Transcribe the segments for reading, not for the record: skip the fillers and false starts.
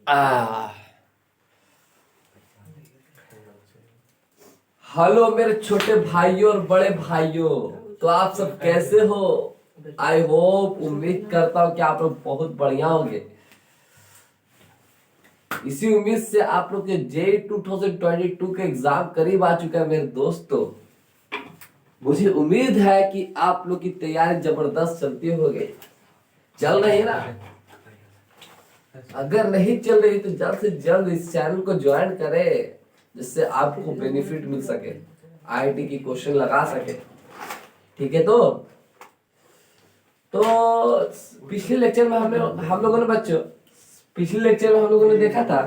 आ, hello मेरे छोटे भाइयों और बड़े भाइयों, तो आप सब कैसे हो? आई होप, उम्मीद करता हूँ कि आप लोग बहुत बढ़िया होंगे। इसी उम्मीद से आप लोग के जे 2022 के एग्जाम करीब आ चुका है मेरे दोस्तों। मुझे उम्मीद है कि आप लोग की तैयारी जबरदस्त चलती होगी। चल रही है ना? अगर नहीं चल रही तो जल्द से जल्द इस चैनल को ज्वाइन करें, जिससे आपको बेनिफिट मिल सके, आईआईटी की क्वेश्चन लगा सके। ठीक है? तो पिछले लेक्चर में हम लोगों ने बच्चों पिछले लेक्चर में हम लोगों ने देखा था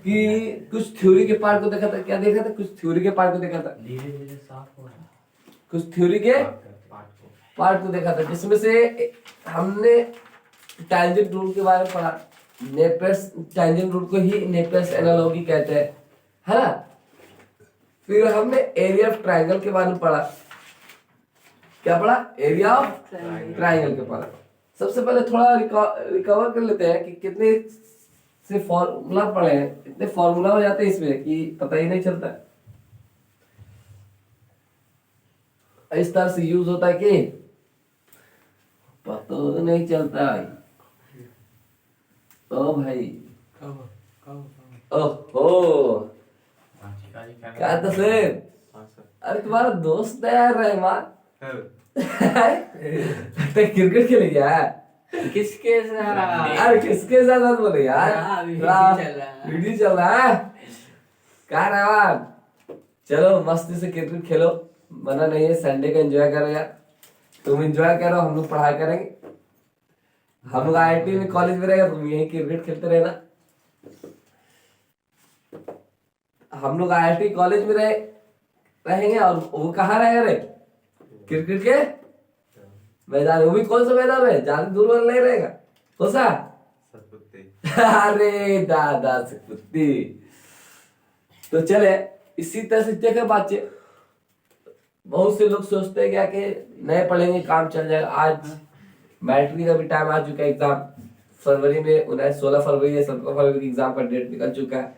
कि कुछ थ्योरी के पार्ट को देखा था। क्या देखा था? कुछ थ्योरी के पार्ट को देखा था। कुछ थ्योरी के पार्ट को देखा था, जिसमें से हमने टैंजेंट रूल के बारे में पढ़ा। नेपियर्स टैंजेंट रूल को ही नेपियर्स एनालॉजी कहते हैं, है ना? फिर हमने एरिया ऑफ ट्रायंगल के बारे में पढ़ा। क्या पढ़ा? एरिया ऑफ ट्रायंगल के पढ़ा। सबसे पहले थोड़ा रिकवर कर लेते हैं कि कितने से फॉर्मूला पढ़े हैं। इतने फॉर्मूला हो जाते हैं इसमें कि पता ही नहीं चलता है। इस तरह से यूज होता है कि पता तो नहीं चलता है। ओ भाई, ओहो, क्या तो से? अरे तुम्हारा दोस्त है यार रहमान। तो क्रिकेट खेले गया है? किसके साथ? अरे किसके साथ मत बोले यार, वीडियो चल रहा है। क्या रहमान, चलो मस्ती से क्रिकेट खेलो। मना नहीं है, संडे का एंजॉय करो यार। तुम एंजॉय करो, हम लोग पढ़ाई करेंगे। हम लोग आईआईटी में कॉलेज में रहेगा, तुम यही क्रिकेट खेलते रहना। हम लोग आईआईटी कॉलेज में रहेंगे और वो कहाँ रहेगा रे? क्रिकेट के मैदान। वो भी कौन सा मैदान है? ज्यादा दूर वाला नहीं रहेगा। कौन सा? अरे दादा सतपुती। तो चले इसी तरह से देखे बच्चे। बहुत से लोग सोचते हैं क्या कि नहीं पढ़ेंगे काम चल जाएगा। आज मैट्रिक का भी टाइम आ चुका है। एग्जाम फरवरी में 16 फरवरी या 17 फरवरी की एग्जाम का डेट निकल चुका है।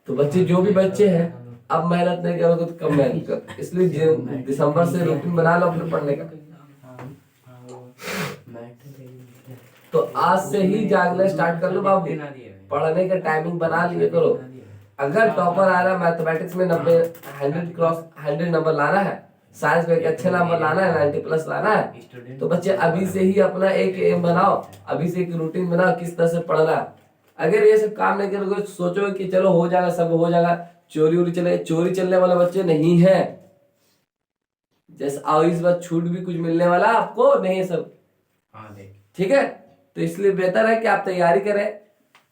तो बच्चे, जो भी बच्चे हैं, अब मेहनत नहीं करोगे तो कब मेहनत कर। इसलिए दिसंबर से रूटीन बना लो अपने पढ़ने का। तो आज से ही जागना स्टार्ट कर लो बाबू। पढ़ने का टाइमिंग बना लिए करो। अगर टॉपर आ रहा है मैथमेटिक्स में 90 100 क्रॉस 100 नंबर लाना है, साइंस में एक अच्छे नंबर लाना है, 90 प्लस लाना है, तो बच्चे अभी से ही अपना एक एम बनाओ। अभी से एक रूटीन बनाओ किस तरह से पढ़ना है। अगर ये सब काम नहीं करोगे, सोचो कि चलो हो जाएगा, सब हो जाएगा, चोरी चलने वाला बच्चे नहीं है। जैसे आओ इस बार छूट भी कुछ मिलने वाला आपको नहीं है सब। ठीक है? तो इसलिए बेहतर है कि आप तैयारी करें।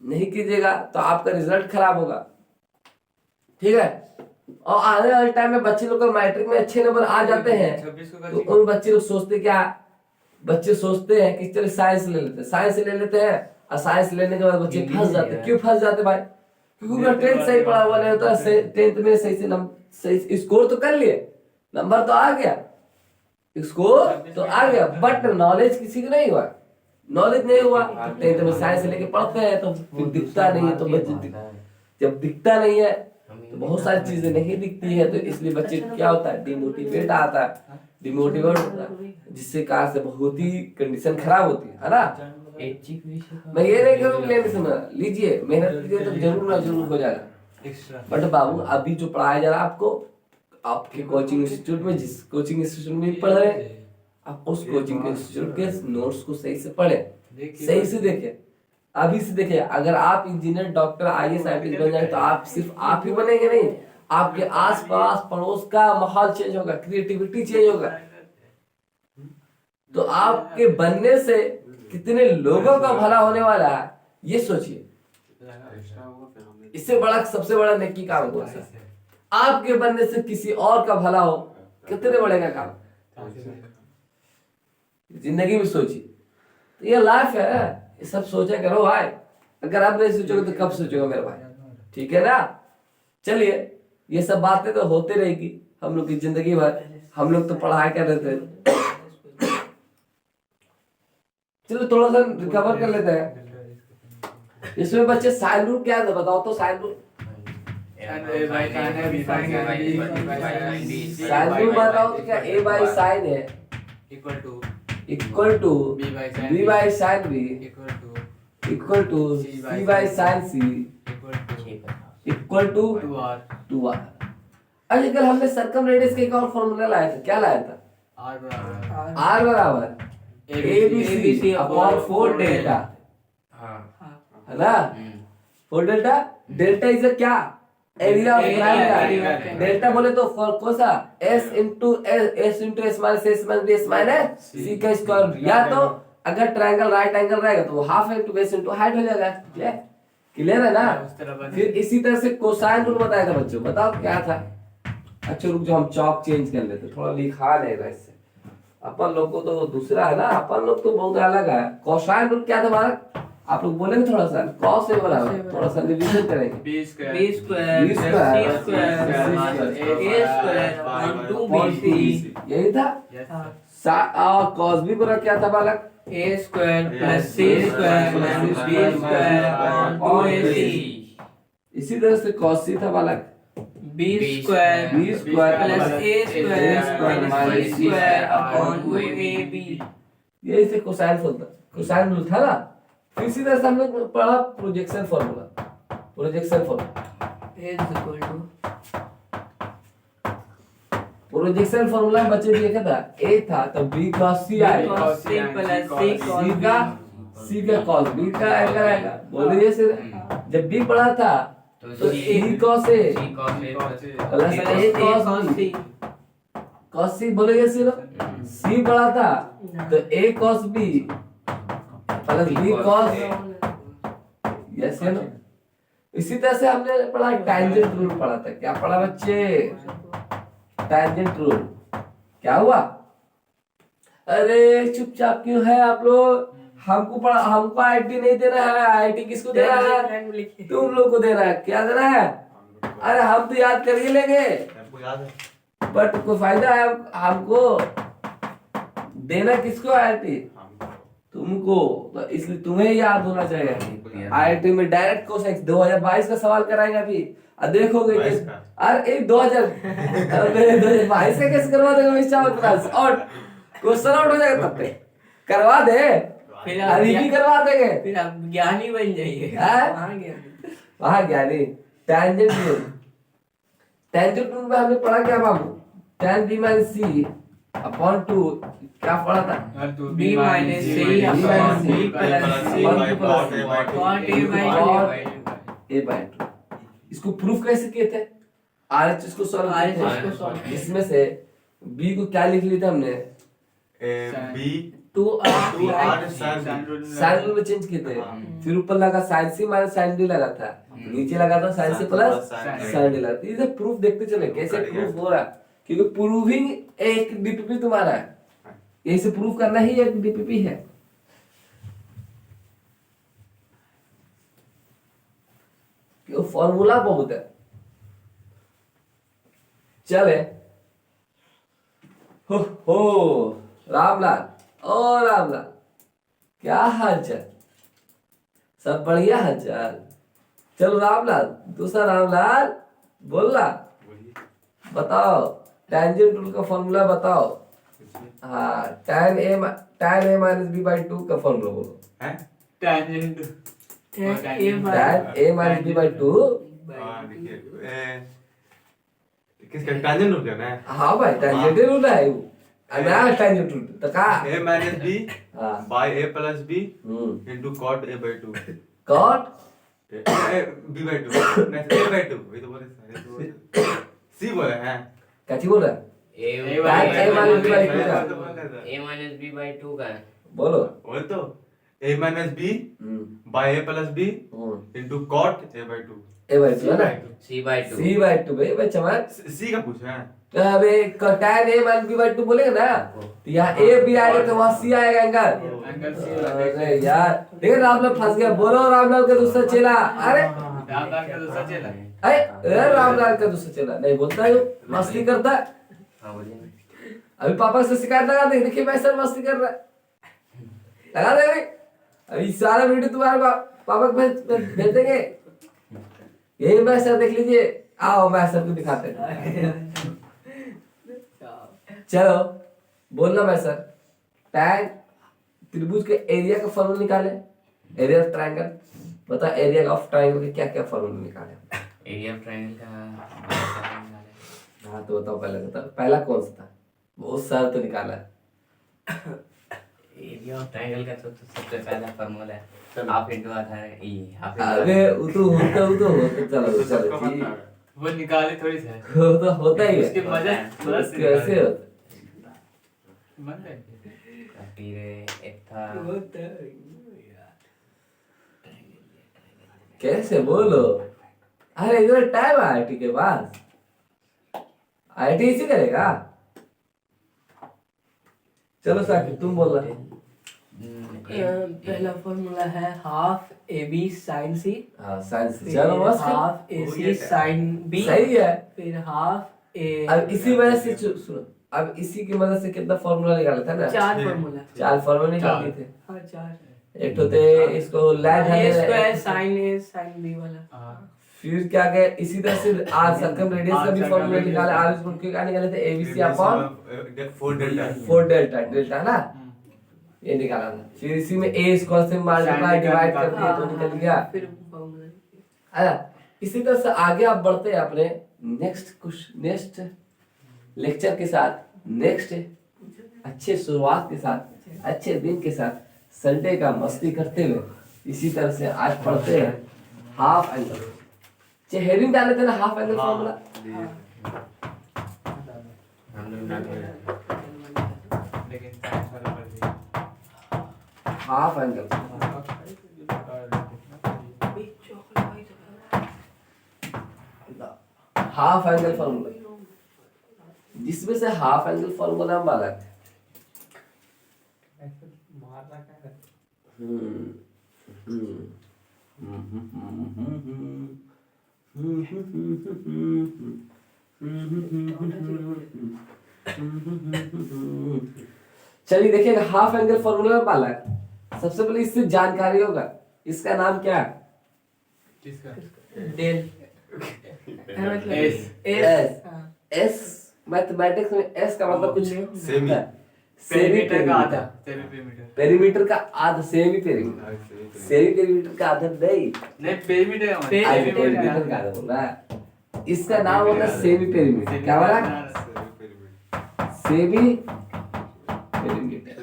नहीं कीजिएगा तो आपका रिजल्ट खराब होगा। ठीक है? और आने वाले टाइम में बच्चे लोग को मैट्रिक में अच्छे नंबर आ जाते हैं, तो उन बच्चे लोग सोचते क्या? बच्चे सोचते हैं कि चलो साइंस ले लेते हैं। और साइंस लेने के बाद बच्चे फंस जाते हैं। क्यों फंस जाते भाई? क्योंकि उनका 10th सही पढ़ा हुआ नहीं होता। 10th में सही स्कोर तो कर लिए, नंबर तो आ गया, स्कोर तो आ गया, बट नॉलेज किसी को नहीं हुआ। नॉलेज नहीं हुआ तो 10th में साइंस लेके पढ़ते हैं तो फिर दिखता नहीं है। तो बच्चे जब दिखता नहीं है तो बहुत सारी चीजें नहीं दिखती है, तो इसलिए बच्चे क्या होता है? डिमोटिवेट होता है, जिससे कार से बहुत ही कंडीशन खराब होती है ना? मैं ये नहीं कहूँ लीजिए, मेहनत कीजिए तो जरूर हो जाएगा। बट बाबू, अभी जो पढ़ाया जा रहा है आपको, आपके कोचिंग इंस्टीट्यूट में, जिस कोचिंग इंस्टीट्यूट में पढ़ रहे हैं, आप उस कोचिंग इंस्टीट्यूट के नोट्स को सही से पढ़े, सही से देखे। अभी से देखिए, अगर आप इंजीनियर, डॉक्टर, आईएएस, आईपीएस बन जाए तो आप सिर्फ आप ही बनेंगे नहीं, आपके आसपास पड़ोस का माहौल चेंज होगा, क्रिएटिविटी चेंज होगा। तो आपके बनने से कितने लोगों का भला होने वाला है, ये सोचिए। इससे बड़ा, सबसे बड़ा नेकी काम कौन सा? आपके बनने से किसी और का भला हो, कितने बड़े का काम। जिंदगी में सोचिए। तो ये लाइफ है, ये सब सोचा करो भाई। अगर आप नहीं सोचोगे तो कब सोचोगे मेरे भाई? ठीक है ना? चलिए, ये सब बातें तो होते रहेगी हम लोग की जिंदगी भर। हम लोग तो पढ़ाई कर रहे थे। चलो थोड़ा सा रिकवर कर लेते हैं। इसमें बच्चे साइन रूल क्या है बताओ तो साइन रूल साइन रूल बताओ तो क्या ए बाई साइन है equal to B by sine B equal to C by sine C equal to 2r। अच्छा कल हमने सर्कम रेडियस का एक और फॉर्मूला लाया था, क्या लाया था? r बराबर abc अपॉन 4 डेल्टा, है ना? 4 डेल्टा, डेल्टा इज क्या? Area of triangle. डेल्टा बोले तो कौन सा? s into s minus s minus b s minus c का स्क्वायर, या तो अगर ट्रायंगल राइट एंगल रहेगा तो वो half into base into height हो जाएगा। क्लियर क्लियर है ना? फिर इसी तरह से कोसाइन रूल बताया था बच्चों, बताओ क्या था? अच्छा रुक जाओ, हम चौक चेंज कर लेते, थोड़ा लिखा रहेगा इससे। अपन लोग को तो दूसरा है ना, अपन लोग तो बहुत अलग है। कोसाइन रूल क्या था हमारा? आप लोग बोलेंगे थोड़ा सा, कॉस से बराबर, थोड़ा सा रिवीजन करेंगे। b स्क्वायर c स्क्वायर यही था। कॉस भी पूरा क्या था बालक? a square plus c square minus b square upon 2ac। इसी तरह से कॉस सी था बालक, b square plus a square minus c square upon 2ab। यही से कोसाइन रूल था ना। फिर इसी तरह से हमने पढ़ा प्रोजेक्शन फॉर्मूला। प्रोजेक्शन फॉर्मूला बच्चे देखा था, a था तो b cos c आएगा, c प्लस c c का cos b का एंगल आएगा। बोले जैसे जब b पढ़ा था तो c cos a plus a cos b, cos c बोले जैसे c पढ़ा था तो a cos b plus b cos, yes है ना? इसी तरह से हमने पढ़ा टैंजेंट रूल पढ़ा था। क्या पढ़ा बच्चे? Tangent rule. क्या हुआ? अरे चुपचाप क्यों है आप लोग? हमको आईटी नहीं दे रहा है। आईटी किसको दे रहा है? तुम लोग को दे रहा है। क्या दे रहा है? अरे हम तो याद कर ही लेंगे, बट कोई फायदा है हमको देना? किसको? आईटी तुमको, तो इसलिए तुम्हें याद होना चाहिए। आईटी में डायरेक्ट क्वेश्चन 2022 का सवाल कराएंगे अभी, और देखोगे कि अरे 2022 से कैसे करवा देगा मिस्टर क्लास, और क्वेश्चन आउट हो जाएगा तब पे करवा दे, फिर अभी भी करवा देंगे, फिर आप ज्ञानी बन जाइए। वहां ज्ञानी। टैंजेंट रूल, टैंजेंट रूल में हमने पढ़ा क्या बाबू? tan b minus c upon 2, क्या पढ़ा था? b minus c upon b plus c cot a by 2। इसको प्रूफ कैसे किए थे? आरएचएस को सॉल्व किए थे। इसमें से b को क्या लिख लिया था हमने? b 2r साइन रूल में चेंज किए थे। फिर ऊपर लगा sine C minus sine D लगा था, नीचे लगा था sine C plus sine D लगा था। इसे प्रूफ देखते चले कैसे प्रूफ हो रहा है, क्योंकि प्रूविंग एक डीपीपी तुम्हारा है, यही से प्रूफ करना ही एक डीपीपी है। फॉर्मूला बहुत है। चले हो रामलाल, ओ रामलाल, क्या हाल चाल? सब बढ़िया हाल चाल? चलो रामलाल, दूसरा रामलाल बोलना, बताओ टैंजेंट रूल का फॉर्मूला बताओ। हाँ, tan a minus b by 2 का फॉर्मूला बोलो। tan a minus b by 2। किसका टैंजेंट रूल क्या है? हाँ भाई, टैंजेंट रूल है वो। अनार टैंजेंट रूल तो का a minus b हाँ by a plus b into cot a by 2 cot b by 2 नहीं a by 2 ये तो बोले c बोले हैं कैसी बोल रहा है? a माइनस b बाई 2 का a माइनस b बाई 2 का बोलो। बोल तो a minus b by a plus b into cot a by 2 A by 2 है ना? c बाई 2 c बाई 2 भाई चमक। c का पूछा है अबे tan a minus b by 2 बोलेगा ना, तो यहाँ a b आएगा तो वहाँ c आएगा एंगल। अरे यार देख रामलाल फंस गया। बोलो रामलाल का दूसरा चेला। अरे रामलाल का दूसरा चेला नहीं बोलता है, मस्ती करता है। अभी पापा से शिकायत लगा दे, देखिए मैं सर मस्ती कर रहा है, लगा दे भाई। अभी सारा वीडियो तुम्हारे पापा को भेज देंगे। यही मैं सर देख लीजिए, आओ मैं सर को दिखाते हैं। चलो बोलना मैं सर, टैंग त्रिभुज के एरिया का फॉर्मूला निकाले, एरिया ऑफ ट्रायंगल। बता एरिया ऑफ ट्रायंगल के क्या क्या फॉर्मूला निकाले? एरिया ऑफ ट्रायंगल का हाँ तो बताओ पहले, बताओ पहला कौन सा था? बहुत सारा तो निकाला है। एरिया ऑफ ट्रायंगल का तो सबसे पहला फार्मूला है हाफ इनटू आधा है ई हाफ। अरे वो तो होता चलो चलो ठीक, वो निकाले थोड़ी सा वो तो होता ही उसकी है। वजह थोड़ा सा कैसे होता? मन है फिर एक था कैसे बोलो? अरे इधर टाइम आईटी के पास, आईटी इसी करेगा। चलो साकिब तुम बोल रहे। पहला फॉर्मूला है हाफ ए बी साइन सी, हाँ साइंस, चलो बस हाफ ए सी साइन बी, सही है। फिर हाफ ए। अब इसी वजह से सुनो, अब इसी की मदद से कितना फॉर्मूला निकाला था ना? चार फॉर्मूला। चार फॉर्मूला निकाल दिए थे। हाँ चार। एक तो थे इसको लैग ए स्क्वायर है, साइन ए साइन बी वाला। फिर क्या गए इसी तरह से आर सर्कम रेडियस का भी फॉर्मूला निकाला। आर इस के क्या निकाले थे? ABC upon 4 delta 4 delta, delta है ना, ये निकाला था। फिर इसी में ए स्क्वायर से मल्टीप्लाई डिवाइड कर दिया तो निकल गया। फिर फॉर्मूला अच्छा, इसी तरह से आगे आप बढ़ते हैं अपने नेक्स्ट लेक्चर के साथ, नेक्स्ट अच्छे शुरुआत के साथ, अच्छे दिन के साथ, संडे का मस्ती करते हुए इसी तरह से आज पढ़ते हैं हाफ एंगल। हेडिंग डाले थे ना हाफ एंगल फॉर्मूला, हम लोग ना लेकिन साइंस वाला पढ़ दिया half angle. Half angle formula, जिसमें से हाफ एंगल फॉर्मूला हम अलग थे। चलिए देखिएगा हाफ एंगल फॉर्मूला वाला है। सबसे पहले इससे जानकारी होगा, इसका नाम क्या है? किसका डेल एस एस। एस मैथमेटिक्स में एस का मतलब कुछ सेमी पेरीमीटर का आधा, पेरीमीटर का आधा, सेमी पेरीमीटर, सेमी पेरीमीटर का आधा नहीं, पेरीमीटर पेरीमीटर का आधा बोल रहा है। इसका नाम होता है सेमी पेरीमीटर। क्या बोला? Semi perimeter,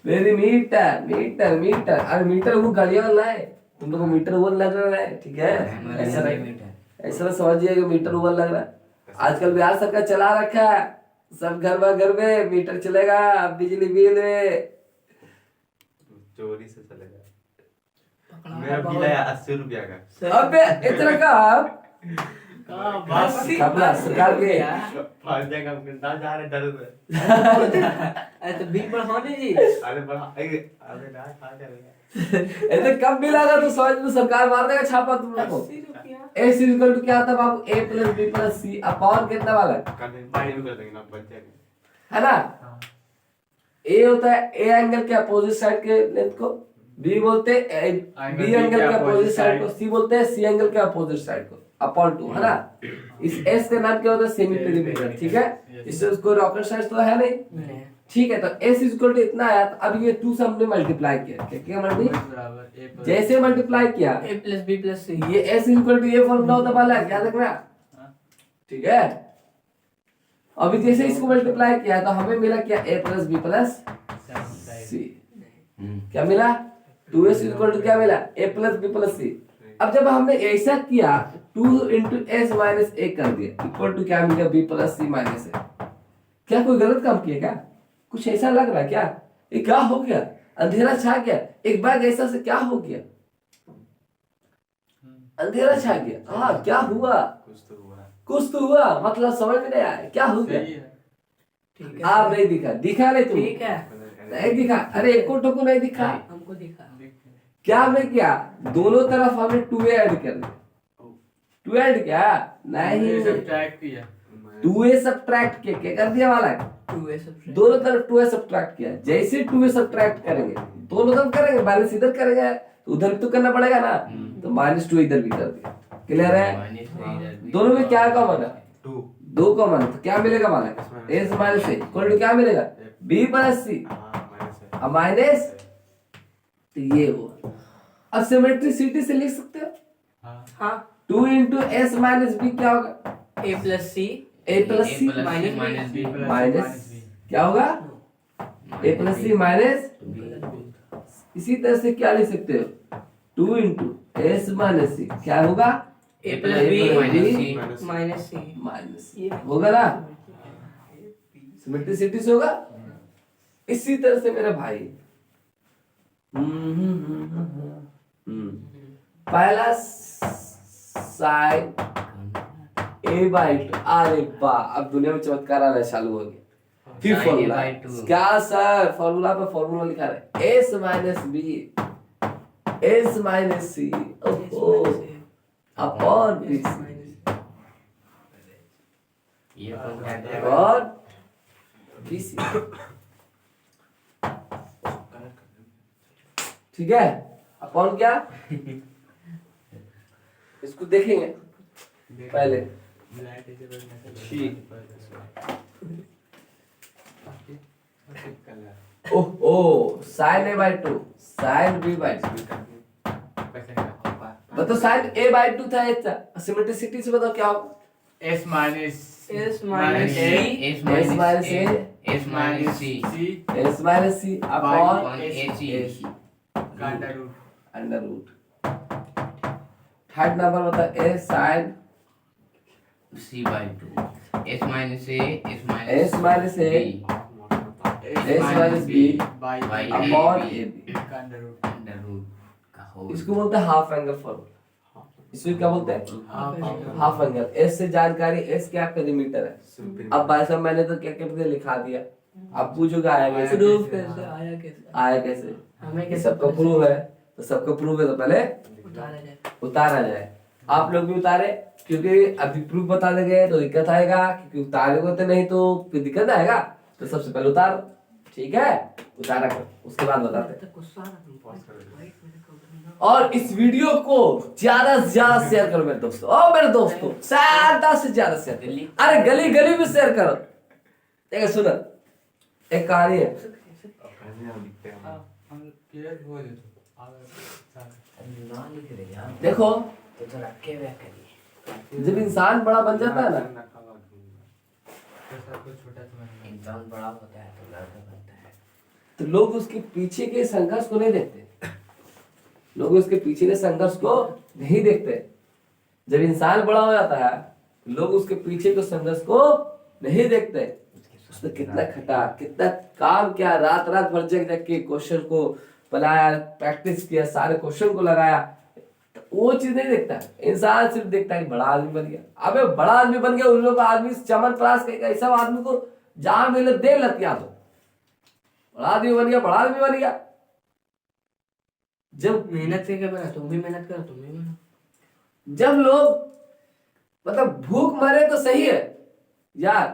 perimeter, metre metre. अरे मीटर वो गाड़ियां वाला है, तुम लोग को मीटर वो लग रहा है, ठीक है? ऐसा नहीं, ऐसा समझिएगा मीटर वो लग रहा है। आजकल बिहार सरकार चला रखा है, सब घर में मीटर चलेगा, बिजली बिल में चोरी से चलेगा। मेरा बिल आया 80 रुपया का। अबे इतना का अपना सरकार के फायदे का ना जा रहे डर में। तो बिल बढ़ाने जी। अरे बढ़ा अबे ना खा जाएगा। ऐसे कब मिलागा तो समझ में सरकार मार देगा छापा तुम लोग को। 80 रुपया। ए इज इक्वल टू क्या होता है बाबू? ए प्लस बी प्लस सी अपॉन कितना वाला माइनस भी कर देंगे ना बच जाएगा, है ना? ए होता है ए एंगल के अपोजिट साइड के लेंथ को, बी बोलते हैं बी एंगल के अपोजिट साइड को, सी बोलते हैं सी एंगल के अपोजिट साइड को, अपॉन 2, है ना? इस एस का नाम क्या होता है? सेमी पेरीमीटर, ठीक है? इससे उसको रॉकेट साइंस तो है नहीं, ठीक है? तो एस इज इक्वल टू इतना आया, तो अब ये 2 से हमने मल्टीप्लाई किया, क्या मल्टीप्लाई? जैसे मल्टीप्लाई किया ए प्लस बी प्लस सी, ये एस इज इक्वल टू ये फॉर्मूला होता वाला है, क्या देखना, ठीक है? अभी जैसे इसको मल्टीप्लाई किया तो हमें मिला क्या? ए प्लस बी प्लस सी। क्या मिला? 2s इक्वल टू क्या मिला? ए प्लस बी प्लस सी। अब जब हमने ऐसा किया 2 इंटू एस माइनस ए कर दिया, इक्वल टू क्या मिल गया? बी प्लस सी माइनस ए। क्या कोई गलत काम किया क्या? कुछ ऐसा लग रहा है क्या? ये क्या हो गया? अंधेरा छा गया, एक बार ऐसा से क्या हो गया? अंधेरा छा गया। हाँ क्या हुआ? कुछ तो हुआ, मतलब समझ में नहीं आया क्या हो गया? ठीक है? आप नहीं दिखा नहीं तुम, ठीक है, नहीं दिखा। अरे एको ठोको नहीं दिखा। हमको दिखा। क्या हमने किया? दोनों तरफ हमने 2 ऐड कर दिया। 2 ऐड क्या? नहीं, 2a सब्ट्रैक्ट किया, क्या कर दिया वाला है? 2a subtract. दोनों तरफ 2a सब्ट्रैक्ट किया। जैसे 2a सब्ट्रैक्ट करेंगे दोनों तरफ करेंगे, माइनस इधर करेंगे तो उधर भी तो करना पड़ेगा ना, तो -2 इधर भी कर दिया। क्लियर है? दोनों में क्या कॉमन है? 2 2 कॉमन है, तो क्या मिलेगा वाला? a minus a equal to क्या मिलेगा? b plus c। माइनस है। अब माइनस, तो ये हुआ। अब सिमेट्रिसिटी से लिख सकते हो, हाँ 2 इंटू एस माइनस बी क्या होगा? a plus c a plus C minus B minus क्या होगा? a plus C minus. इसी तरह से क्या लिख सकते हो? 2 इंटू एस माइनस सी क्या होगा? a plus b minus C minus c। Minus होगा ना, सिमेट्रिसिटी से होगा। इसी तरह से मेरा भाई पहला साइन a बाई 2। अरे वाह, अब दुनिया में चमत्कार आना चालू हो गया। फिर Sin A फॉर्मूला by 2। क्या सर? फॉर्मूला पे फॉर्मूला लिखा है s minus B s minus c upon b ये कौन क्या है? और बी सी। ठीक है, अपॉन क्या? इसको देखेंगे पहले। Oh sine a by 2 sine b by 2। बताओ साइन a बाई 2 था, एक था। सिमेट्रिसिटी से बताओ क्या होगा? S minus s minus A, c S S minus minus A, A, S minus C C s minus c upon upon AC under root under root. Third number बताओ a sine C by 2 S minus A S minus A, S minus B by by upon AB a b। under root under root का whole. इसको बोलते हैं half angle formula. इसको क्या बोलते हैं? half half angle. S से जानकारी, एस क्या पेरीमीटर है। अब भाई साहब मैंने तो क्या क्या दिया, लिखा दिया। अब पूछोगे आया कैसे? प्रूफ कैसे आया, कैसे आया कैसे? हमें ये कैसे सबका प्रूफ है, तो सबका प्रूफ है तो पहले उतारा जाए? उतारा जाए। आप लोग भी उतारे, क्योंकि अभी प्रूफ बता देंगे तो दिक्कत आएगा, क्योंकि उतारेगा तो नहीं तो फिर दिक्कत आएगा। तो सबसे पहले उतार, ठीक है? उतारा कर, उसके बाद बताते हैं। गुस्सा आ रहा और इस वीडियो को ज्यादा से ज्यादा शेयर करो मेरे दोस्तों। ओ मेरे दोस्तों, ज्यादा से ज्यादा शेयर करो। अरे गली गली में शेयर करो। देखो सुनो, एक कहानी है। हम क्लियर हो जाए तो ना लिख रहे यार, देखो, तो थोड़ा के वे करिए। जब इंसान बड़ा बन जाता है ना, सब कुछ छोटा सा इंसान बड़ा होता है तो लड़का बनता है। तो लोग उसके पीछे के संघर्ष को नहीं देखते। लोग उसके पीछे के संघर्ष को नहीं देखते। जब इंसान बड़ा हो जाता है, लोग उसके पीछे के संघर्ष को नहीं देखते। उसने कितना खटा, कितना काम किया, रात रात भर जग जग के क्वेश्चन को बनाया, प्रैक्टिस किया, सारे क्वेश्चन को लगाया, तो वो चीज नहीं देखता है। इंसान सिर्फ देखता है कि बड़ा आदमी बन गया। अबे बड़ा आदमी बन गया, उन लोग आदमी चमन प्रास कहेगा, सब आदमी को जहां मिले दे लतिया दो। बड़ा आदमी बन गया, बड़ा आदमी बन गया। जब मेहनत से क्या बना, तुम भी मेहनत करो, तुम भी बनो। जब लोग मतलब भूख मरे तो सही है यार,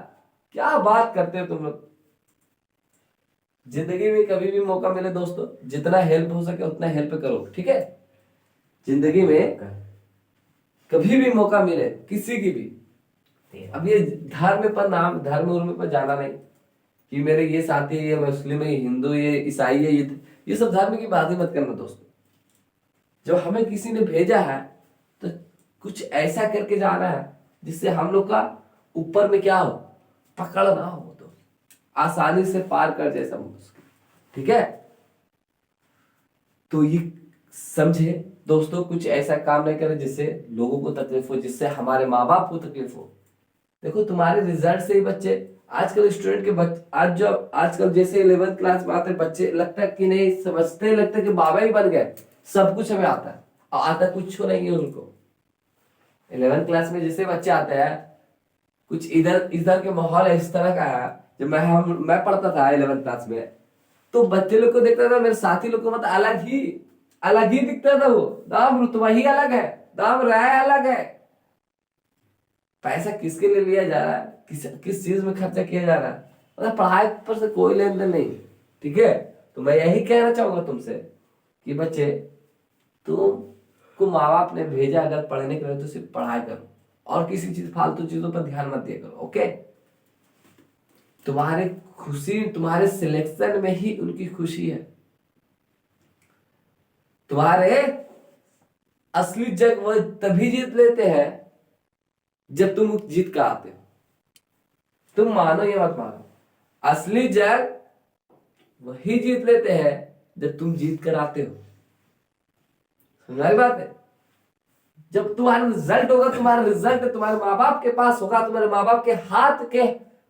क्या बात करते हो तुम लोग। जिंदगी में कभी भी मौका मिले दोस्तों, जितना हेल्प हो सके उतना हेल्प करो, ठीक है? जिंदगी में कभी भी मौका मिले किसी की भी। अब ये धर्म पर नाम, धर्म उर्म पर जाना नहीं कि मेरे ये साथी है, ये मुस्लिम है, ये हिंदू, ये ईसाई है, ये सब धर्म की बात ही मत करना दोस्तों। जब हमें किसी ने भेजा है तो कुछ ऐसा करके जाना है जिससे हम लोग का ऊपर में क्या हो, पकड़ ना हो, तो आसानी से पार कर जाए सब मुश्किल, ठीक है? तो ये समझे दोस्तों, कुछ ऐसा काम नहीं करें जिससे लोगों को तकलीफ हो, जिससे हमारे माँ बाप को तकलीफ हो। देखो तुम्हारे रिजल्ट से ही बच्चे, आजकल स्टूडेंट के बच्चे, आजकल जैसे 11th क्लास में आते बच्चे, लगता है कि नहीं समझते, लगता है कि बाबा ही बन गए, सब कुछ हमें आता है, और आता कुछ नहीं है उनको। 11th क्लास में जैसे बच्चे आते हैं, कुछ इधर इधर के माहौल इस तरह का है। जब मैं पढ़ता था 11th क्लास में, तो बच्चे लोग को देखता था, मेरे साथी लोग को मतलब अलग ही दिखता था। वो दाम रुतबा ही अलग है, दाम राय अलग है। पैसा किसके लिए लिया जा रहा है, किस चीज में खर्चा किया जा रहा है, मतलब पढ़ाई पर से कोई लेन देन नहीं। ठीक है, तो मैं यही कहना चाहूंगा तुमसे कि बच्चे, तुमको माँ बाप ने भेजा अगर पढ़ने के लिए तो सिर्फ पढ़ाई करो और किसी चीज फालतू चीजों पर ध्यान मत दिया करो। ओके, तुम्हारी खुशी तुम्हारे सिलेक्शन में ही उनकी खुशी है। तुम्हारे असली जग वो तभी जीत लेते हैं जब तुम जीत कर आते हो। तुम मानो या मत मानो, असली जग वही जीत लेते हैं जब तुम जीत कर आते हो। समझ बात है? जब तुम्हारा रिजल्ट होगा, तुम्हारा रिजल्ट तुम्हारे माँ बाप के पास होगा, तुम्हारे माँ बाप के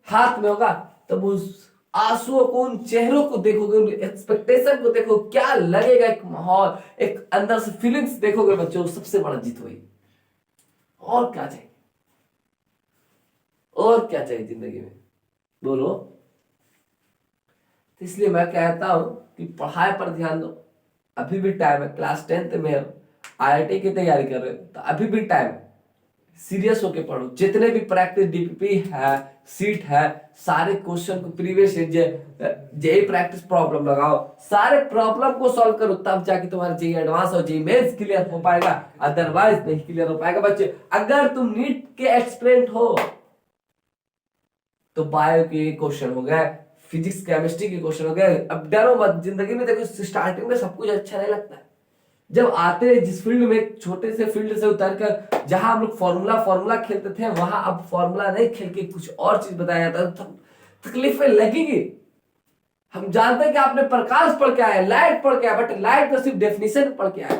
हाथ में होगा, तब उस आंसुओं को, उन चेहरों को देखोगे, उन एक्सपेक्टेशन को देखो, क्या लगेगा, एक माहौल, एक अंदर से फीलिंग्स देखोगे बच्चों, सबसे बड़ा जीत हुई। और क्या चाहिए, और क्या चाहिए जिंदगी में, बोलो। तो इसलिए मैं कहता हूं कि पढ़ाई पर ध्यान दो। अभी भी टाइम है, क्लास 10th में हो, IIT की तैयारी कर रहे हो तो अभी भी टाइम है, सीरियस होके पढ़ो। जितने भी प्रैक्टिस DPP है, सीट है, सारे क्वेश्चन को प्रीवियस जेई प्रैक्टिस प्रॉब्लम लगाओ, सारे प्रॉब्लम को सॉल्व करो, तब जाके तुम्हारा जेई एडवांस और जेई मेंस क्लियर हो पाएगा, अदरवाइज नहीं क्लियर हो पाएगा। बच्चे, अगर तुम नीट के एक्सपेरेंट हो तो बायो के क्वेश्चन हो गए, फिजिक्स केमिस्ट्री के क्वेश्चन हो गए। अब डरो मत, जिंदगी में देखो स्टार्टिंग में सब कुछ अच्छा नहीं लगता है। जब आते हैं जिस फील्ड में, छोटे से फील्ड से उतर कर जहां हम लोग फॉर्मूला खेलते थे, वहां अब फॉर्मूला नहीं खेल के कुछ और चीज बताया जाता है, तो तकलीफें लगेगी। हम जानते हैं कि आपने प्रकाश पढ़ के आए, लाइट पढ़ के आए, बट लाइट तो सिर्फ डेफिनेशन पढ़ के आए,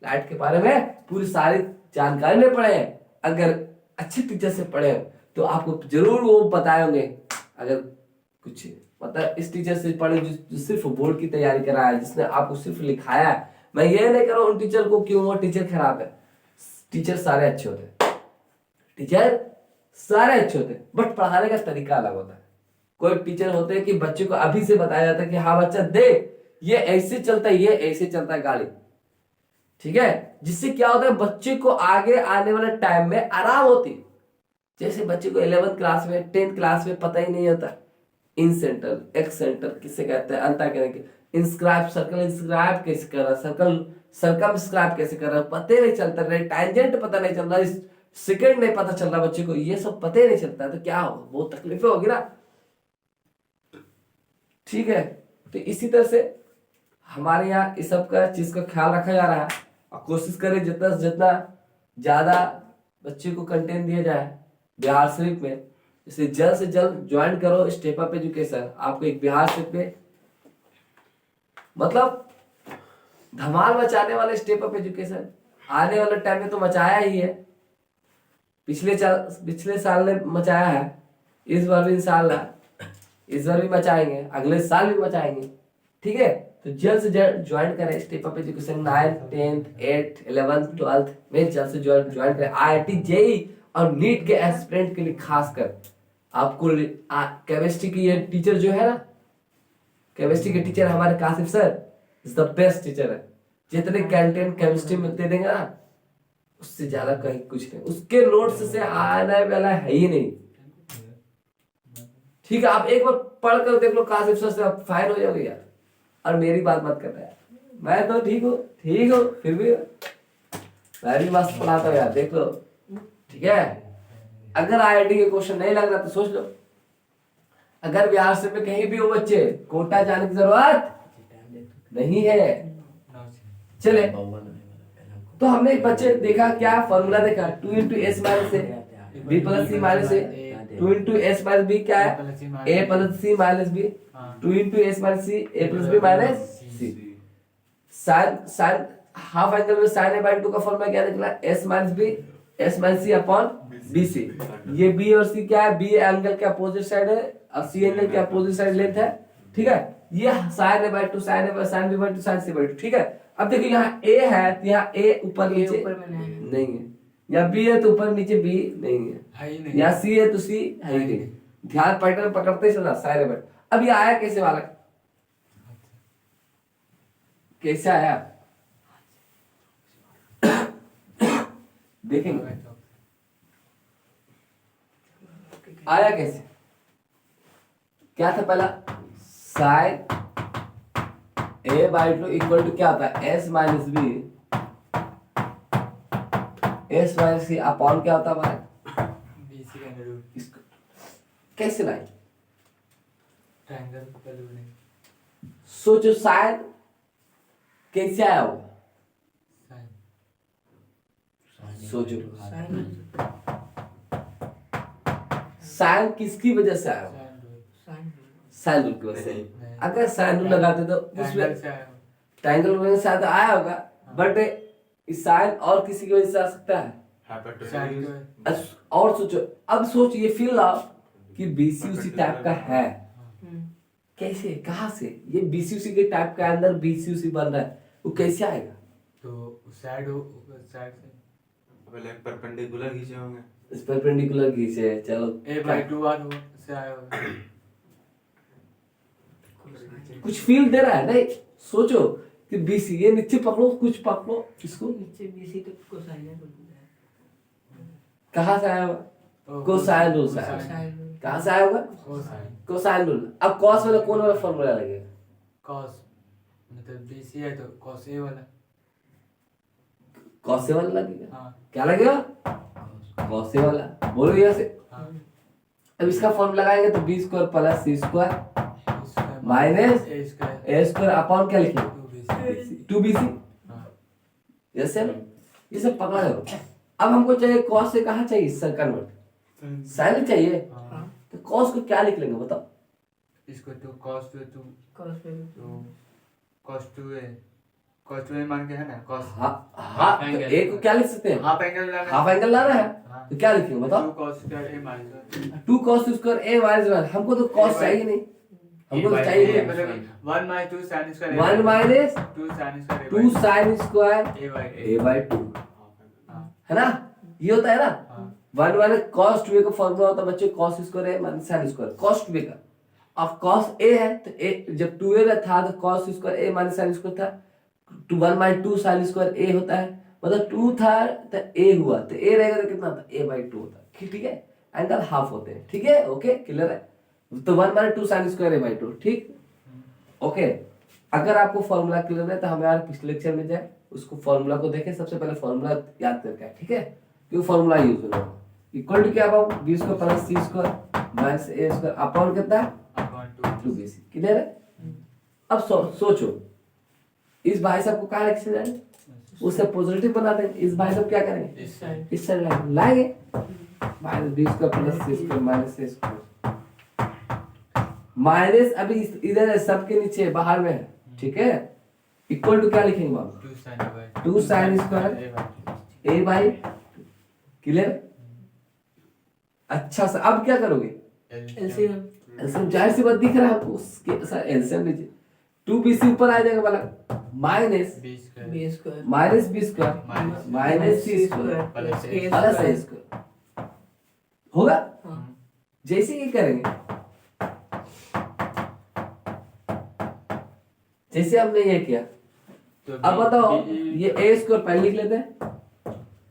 लाइट के बारे में पूरी सारी जानकारी नहीं पढ़े हैं। अगर अच्छे टीचर से पढ़े तो आपको जरूर वो बताए होंगे। अगर कुछ मतलब इस टीचर से पढ़े जो सिर्फ बोर्ड की तैयारी करा है, जिसने आपको सिर्फ लिखाया है। मैं ये नहीं कर रहा हूं उन टीचर को क्यों वो टीचर खराब है, टीचर सारे अच्छे होते हैं, टीचर सारे अच्छे होते हैं, बट पढ़ाने का तरीका अलग होता है। कोई टीचर होते हैं कि बच्चे को अभी से बताया जाता है कि हाँ बच्चा देख, ये ऐसे चलता है, ये ऐसे चलता है गाड़ी, ठीक है, जिससे क्या होता है बच्चे को आगे आने वाले टाइम में आराम होती है। जैसे बच्चे को 11th क्लास में, 10th क्लास में पता ही नहीं होता इन सेंटर, एक्स सेंटर किसे कहते हैं, अंतर करने के, इंस्क्राइब सर्कल इंस्क्राइब कैसे कर रहा, सर्कम स्क्राइब कैसे कर रहा, पता नहीं चलता, टैंजेंट पता नहीं चल रहा, सेकंड नहीं पता चल रहा बच्चे को, ये सब पता ही नहीं चलता, तो क्या होगा, वो तकलीफें होगी ना। ठीक है, तो इसी तरह से हमारे यहाँ इस सब का चीज का ख्याल रखा जा रहा है, और कोशिश करें जितना से जितना ज्यादा बच्चे को कंटेंट दिया जाए बिहार शरीफ में। इसे जल्द से जल्द ज्वाइन करो स्टेप अप एजुकेशन। आपको एक बिहार शरीफ में मतलब धमाल मचाने वाले स्टेप अप एजुकेशन आने वाले टाइम में तो मचाया ही है, पिछले साल ने मचाया है, इस बार भी इंशाल्लाह इस बार भी मचाएंगे, अगले साल भी मचाएंगे। ठीक है, तो जल्द से जल्द ज्वाइन करें step up education. 9th 10th 8th 11th 12th में जल्द से जल्द ज्वाइन करें। IIT जेई और नीट के एस्पिरेंट के लिए खासकर आपको केमिस्ट्री की ये टीचर जो है ना, केमिस्ट्री के टीचर हमारे Kashif sir is the best teacher है। जितने कंटेंट केमिस्ट्री में दे देंगे ना, उससे ज्यादा कहीं कुछ नहीं, उसके नोट्स से आने वाला है ही नहीं। ठीक है, आप एक बार पढ़ कर देख लो कासिफ सर से, आप फायर हो जाओगे यार। और मेरी बात मत करना यार, मैं तो ठीक हूँ फिर भी मैं भी मस्त पढ़ाता हूँ यार, देख लो। ठीक है, अगर IIT के क्वेश्चन नहीं लग रहा तो सोच लो, अगर बिहार से में कहीं भी हो बच्चे, कोटा जाने की जरूरत नहीं है। चले, तो हमने एक बच्चे देखा, क्या फॉर्मूला देखा, 2 into s minus a b plus c minus a, 2 into s minus b क्या है, a plus c minus b, 2 into s minus c a plus b minus c। Sine half angle में sin a by 2 का formula क्या निकला, s minus b s minus c upon bc। ये b और c क्या है, b angle के opposite side है और c एंगल के अपोजिट साइड लेंथ है। ठीक है, ये sin a by 2 sin a by sin b by 2 sin c by 2। ठीक है, अब देखिए यहाँ a है तो यहाँ a ऊपर नीचे नहीं है, यहाँ b है तो ऊपर नीचे b नहीं है, यहाँ c है तो c है ही नहीं। ध्यान पैटर्न पकड़ते चलना sin a by। अब ये आया कैसे वाला, कैसे आया देखेंगे। आया कैसे? क्या था पहला? Sine a by two equal to क्या होता है? S minus B, s minus c upon क्या होता है हमारा? BC का अंडर रूट इसको कैसे लाए? ट्रायंगल का रूट नहीं सोचो साइन कैसे आया होगा? साइन सोचो साइन साइन किसकी वजह से आया होगा? साइन रूट साइन रूल की वजह से। नहीं। अगर साइन रूल लगाते तो ट्रायंगल उसमें से आया ट्रायंगल वजह से आया होगा, बट इस साइन और किसी की वजह से आ सकता है। साइन का और सोचो, अब सोच ये फील लाओ कि बीसी उसी टाइप का है। कैसे, कहाँ से ये बीसीयूसी के टाइप का अंदर बीसीयूसी बन रहा है, वो कैसे आएगा? तो साइड साइड से पहले परपेंडिकुलर खींचे होंगे। इस परपेंडिकुलर खींचे, चलो A/2 से आया होगा। कुछ फील दे रहा है नहीं? सोचो कि बीसी ये नीचे पकड़ो, कुछ पकड़ो इसको, नीचे बीसी तो कोसाइन है। कहाँ से आया होगा? कोसाइन रूल से आया होगा। कोसाइन कहाँ से आया होगा? Cosine cosine rule. अब कॉस वाला कौन वाला फॉर्मूला लगेगा? कॉस मतलब BC है तो कॉस A वाला। कॉस वाला लगेगा। हाँ क्या लगेगा? कॉस वाला। बोलो यहाँ से। हाँ अब इसका फॉर्मूला लगाएंगे तो बी स्क्वायर प्लस सी स्क्वायर इसका minus A square A square upon क्या लिखेंगे? 2BC। 2bc। हाँ यस सर, ये सब पकड़ लो। अब हमको चाहिए कॉस से कहाँ चाहिए सर कन्वर्ट? साइन चाहिए। हाँ तो कॉस को क्या लिख लेंगे बताओ? इसको तो cos 2 तो कॉस पे cos 2a मान के है ना cos हाँ हाँ, तो ए को क्या लिख सकते हैं? हाफ एंगल लाना हाफ एंगल लाना है हाँ। तो क्या लिखेंगे बताओ? 2 cos square A minus 2 cos square a minus 1। हमको तो कॉस चाहिए नहीं, हमको तो चाहिए A मतलब 1 minus 2 sin square 1 minus 2 sin square 2 sine square A/2 A by 2, हाँ है ना? ये होता है ना? हाँ 1 माइनस कॉस 2a का फॉर्मूला होता है बच्चों cos square a minus sine square cos 2a का। अब कॉस ए है तो ए जब 2a था तो cos square a minus sine square था, 1 माइनस 2 साइन स्क्वायर ए होता है, मतलब 2 था तो ए हुआ, तो ए रहेगा तो कितना होता है? a बाई 2 होता है। ठीक है, एंगल हाफ होते हैं। ठीक है, ओके क्लियर है? तो 1 minus 2 sine square A by 2। ठीक, ओके। अगर आपको फॉर्मूला क्लियर है तो हमारे पिछले लेक्चर में जाए, उसको फॉर्मूला को देखें, सबसे पहले फॉर्मूला याद करके आए। ठीक है, क्यों फॉर्मूला यूज होगा? इक्वल टू क्या होगा? बी स्क्वायर प्लस सी स्क्वायर माइनस ए स्क्वायर अपॉन कितना है? Upon 2 2bc। क्लियर है? अब सोचो इस भाई साहब को कहाँ रख जाए? उससे पॉजिटिव बना दें। इस भाई साहब क्या करेंगे? इस साइड इस साइड लाएंगे माइनस बी स्क्वायर प्लस सी स्क्वायर माइनस ए स्क्वायर माइनस, अभी इधर है सबके नीचे बाहर में है। ठीक है, इक्वल टू क्या लिखेंगे बाबू? 2 sin by 2 sin square A by. Clear? अच्छा सा अब क्या करोगे? एलसीएम एलसीएम जाहिर सी बात दिख रहा है आपको, उसके सर एलसीएम लीजिए। 2bc ऊपर आ जाएगा वाला minus B square B square minus B square minus C square plus A plus A square होगा। हाँ जैसे ये करेंगे, जैसे हमने ये किया, तो अब बताओ B- ये ए स्क्वायर पहले लिख लेते हैं।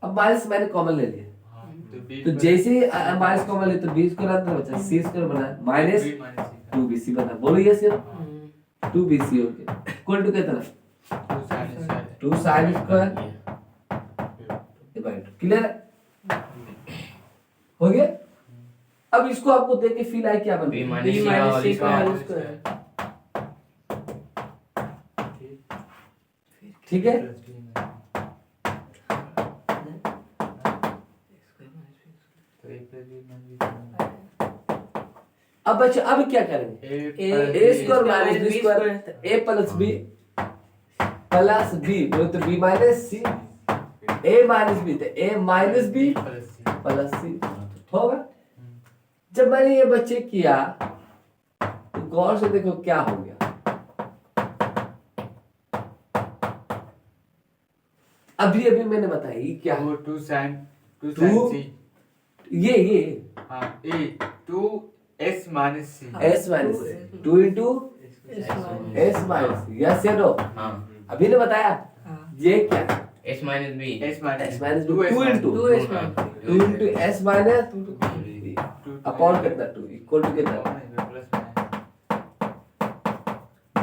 अब माइनस मैंने कॉमन ले लिया, हाँ, तो B तो जैसे माइनस कॉमन ले तो बी स्क्वायर अंदर बचा, सी स्क्वायर बना माइनस B माइनस C का 2bc बना। बोलो ये सिर्फ हम्म, 2bc हो गया इक्वल टू कितना? 2 sin square 2 sin square divide. Clear है? हो गया। अब इसको आपको देख के फील आए क्या बन B रहा है? minus बी C का माइनस whole सी का square। होल स्क्वायर ठीक है, प्लस B में तो A प्लस B माइनस अब बच्चे अब क्या करेंगे? A square minus B square a plus b बोले तो b minus c, a minus b तो a minus b plus C plus c होगा। जब मैंने ये बच्चे किया तो गौर से देखो क्या हो गया। अभी अभी मैंने बताया ये क्या है? वो 2 sin Two- C ये हाँ A 2 S minus C S minus 2 into s minus, yes या नो? हाँ अभी ने बताया हाँ ये क्या है? S minus B S minus S minus 2 2 into 2 S minus 2 into s minus 2 upon कितना 2 इक्वल टू कितना प्लस में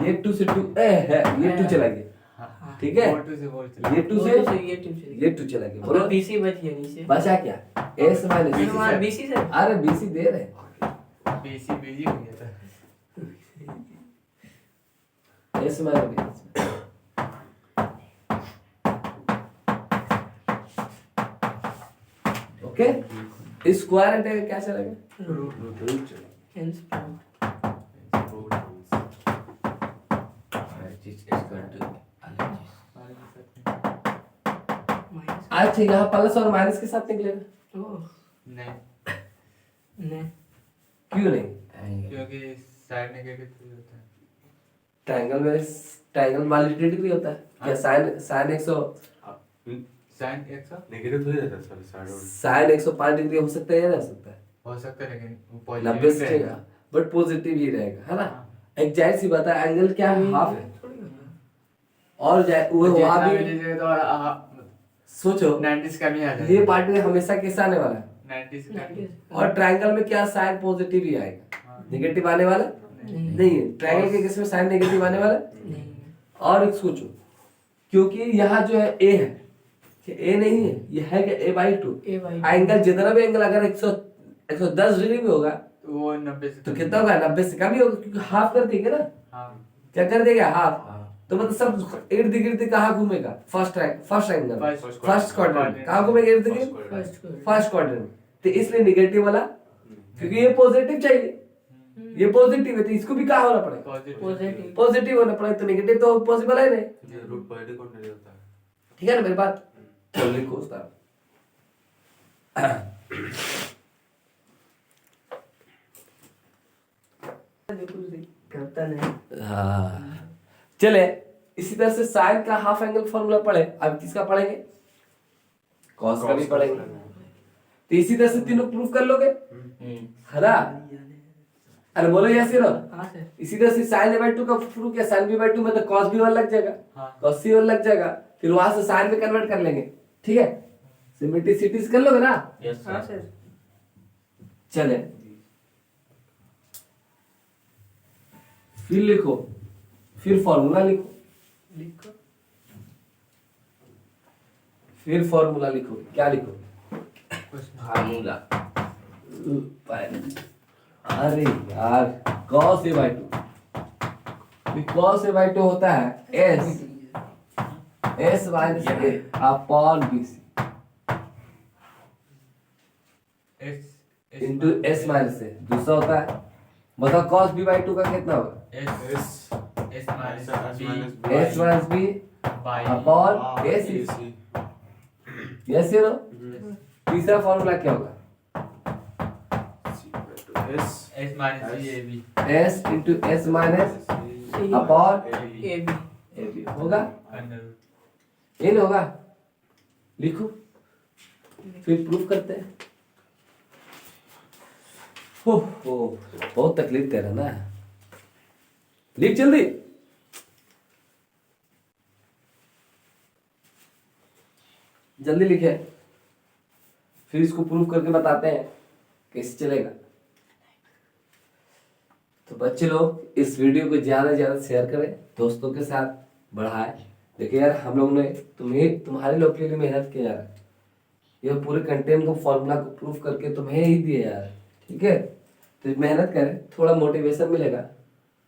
ये 2 से 2 है ये 2 चला गया ठीक है टू से बोल ये 2 से ये टू से ये 2 चला गया बोलो बोलो बीसी बच गया नीचे बचा क्या s माइनस हमारा बीसी से अरे बीसी दे रहे हैं बीसी बीजी हो गया था s माइनस ओके स्क्वायर हटेगा क्या चलेगा रूट रूट चलेगा हेंस माइनस अच्छा यहाँ प्लस और माइनस के साथ निकलेगा ओह नहीं नहीं क्यों नहीं क्योंकि साइड नेगेटिव होता है ट्रायंगल वाली डिग्री होता है क्या साइन साइन 100 साइन एक सौ नेगेटिव हो जाता है सॉरी साइड और साइन 105 डिग्री हो सकता है या नहीं हो सकता है हो सकता है लेकिन 90 से रहेगा बट पॉजिटिव ही रहेगा है ना एक जाहिर सी बात है एंगल क्या है हाफ है और वो वहां भी तो सोचो 90s का भी आ जाएगा ये पार्ट में हमेशा कैसा आने वाला है 90s का और ट्रायंगल में क्या साइन पॉजिटिव ही आएगा नेगेटिव आने वाला नहीं है ट्रायंगल के केस में साइन नेगेटिव आने वाला नहीं और एक सोचो क्योंकि यहाँ जो है ए है कि ए नहीं है ये है कि a/2 A/2 एंगल जितना भी एंगल अगर 110 डिग्री में होगा वो 90 से तो कितना होगा 90 से कम ही होगा क्योंकि हाफ कर देंगे ना हाँ क्या कर देगा हाफ तो मतलब सब इर्द गिर्द कहाँ घूमेगा first angle First first quadrant कहाँ घूमेगा इर्द गिर्द फर्स्ट को फर्स्ट क्वाड्रेंट तो इसलिए निगेटिव वाला क्योंकि ये पॉजिटिव चाहिए ये पॉजिटिव है तो इसको भी कहाँ होना पड़ेगा पॉजिटिव पॉजिटिव होना पड़ेगा तो निगेटिव तो पॉसिबल है नहीं ये रूट पॉजिटिव कौन नहीं होता है ठीक है ना मेरी बात चलो लिखो उसका करता नहीं हाँ चले इसी तरह से साइन का हाफ एंगल फॉर्मूला पढ़े अब किसका पढ़ेंगे कॉस का भी पढ़ेंगे तो इसी तरह से तीनों प्रूफ कर लोगे है ना अरे बोलो यस नो हाँ सर इसी तरह से साइन a/2 का प्रूफ किया साइन b/2 में तो cos b1 लग जाएगा हाँ। cos c1 लग जाएगा फिर वहां से साइन में कन्वर्ट कर लेंगे ठीक है सिमिट्रिसिटीज कर लोगे ना हाँ सर चले फिर लिखो फिर फॉर्मूला लिखो लिखो फिर फॉर्मूला लिखो क्या लिखो फार्मूला अरे यार cos a/2 cos a/2 होता है s minus a upon bc into s minus a दूसरा होता है बताओ cos b/2 का कितना होगा S minus s minus b upon ac yes no तीसरा फॉर्मूला क्या होगा S minus B s into s minus upon A B ab होगा under इन होगा लिखो फिर प्रूफ करते हैं हो बहुत तकलीफ दे रहा ना लिख जल्दी जल्दी लिखे फिर इसको प्रूफ करके बताते हैं कैसे चलेगा तो बच्चे लोग इस वीडियो को ज्यादा से ज्यादा शेयर करें दोस्तों के साथ बढ़ाएं देखिए यार हम लोग ने तुम्हारे लोग के लिए मेहनत किया यार ये पूरे कंटेंट को फॉर्मूला को प्रूफ करके तुम्हें ही दिए यार ठीक है तो मेहनत करें थोड़ा मोटिवेशन मिलेगा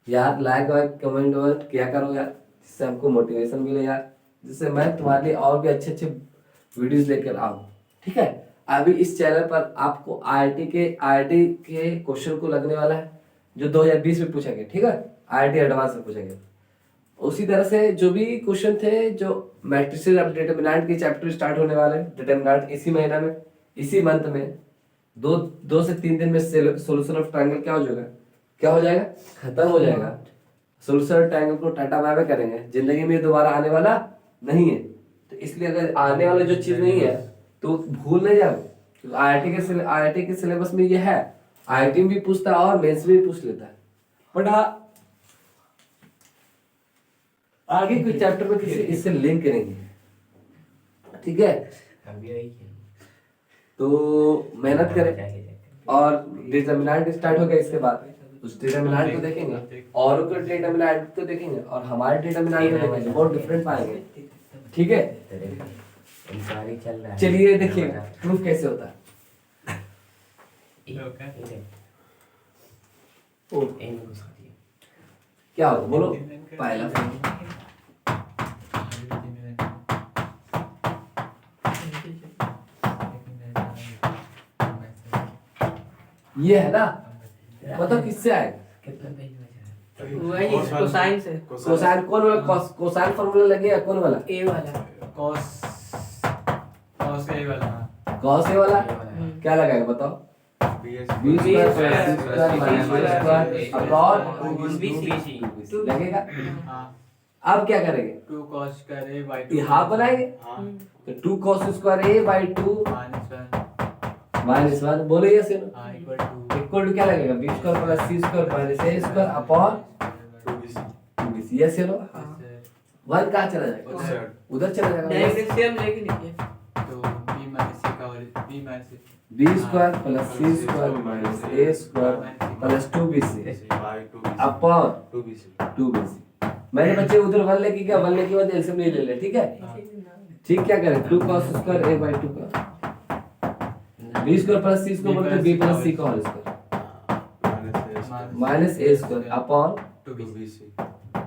यार लाइक वाइक कमेंट वमेंट किया करो यार जिससे हमको मोटिवेशन मिले यार जिससे मैं तुम्हारे लिए और भी अच्छे अच्छे वीडियोस लेकर आऊँ ठीक है अभी इस चैनल पर आपको आईआईटी के क्वेश्चन को लगने वाला है जो 2020 में पूछा गया ठीक है आईआईटी एडवांस में पूछा गया उसी तरह से जो भी क्वेश्चन थे जो मैट्रिसेस ऑफ डिटरमिनेंट के चैप्टर स्टार्ट होने वाले हैं डिटरमिनेंट इसी महीना में इसी मंथ में दो से 3 दिन में सॉल्यूशन ऑफ ट्रायंगल क्या हो जाएगा खत्म हो जाएगा सॉल्यूशन ऑफ ट्रायंगल को टाटा बाय बाय करेंगे जिंदगी में दोबारा आने वाला नहीं है तो इसलिए अगर आने वाला जो चीज नहीं है तो भूल नहीं जाओ क्योंकि आईआईटी के सिलेबस में ये है आईआईटी में भी पूछता है और मेंस में भी पूछ लेता है बट हाँ आगे कोई चैप्टर में किसी इससे लिंक करेंगे ठीक है अभी आई तो मेहनत करें और डिटरमिनेंट स्टार्ट हो गया इसके बाद उस डिटरमिनेंट को देखेंगे और के डिटरमिनेंट को देखेंगे और हमारे डिटरमिनेंट को देखेंगे, बहुत डिफरेंट पाएंगे। ठीक है, इंक्वायरी चल रहा है। चलिए देखिए प्रूफ कैसे होता है। ओ, क्या हो बोलो पहला ये है ना, मतलब किससे आएगा? कितना पेज बचा है? वही कोसाइन से। कोसाइन कौन वाला? कोसाइन फार्मूला लगेगा कौन वाला? ए वाला। कॉस ए वाला। कॉस ए वाला हम्म। क्या लगाएगा बताओ? BS b square c square minus a square upon BC लगेगा। हाँ अब क्या करेंगे? 2 cos स्क्वायर ए बाई 2 ये हाफ बनाएंगे हाँ तो 2 cos square a by 2 minus 1 बोलो यस हाँ इक्वल इक्वल टू क्या लगेगा? b square plus c square minus a square upon 2bc yes no. Two 1 कहाँ चला जाएगा? उधर चला जाएगा। डायरेक्ट सेम लेके लिखिए। तो b माइनस c का और b minus c b square plus c square minus a square plus 2bc upon 2bc। मैंने बच्चे उधर 1 लेके क्या 1 लेके बाद एलसीएम ले ले, ठीक है? ठीक, क्या करें? 2 cos स्क्वायर a बाई 2 का b square plus c square बोलते b प्लस c का whole square minus a square upon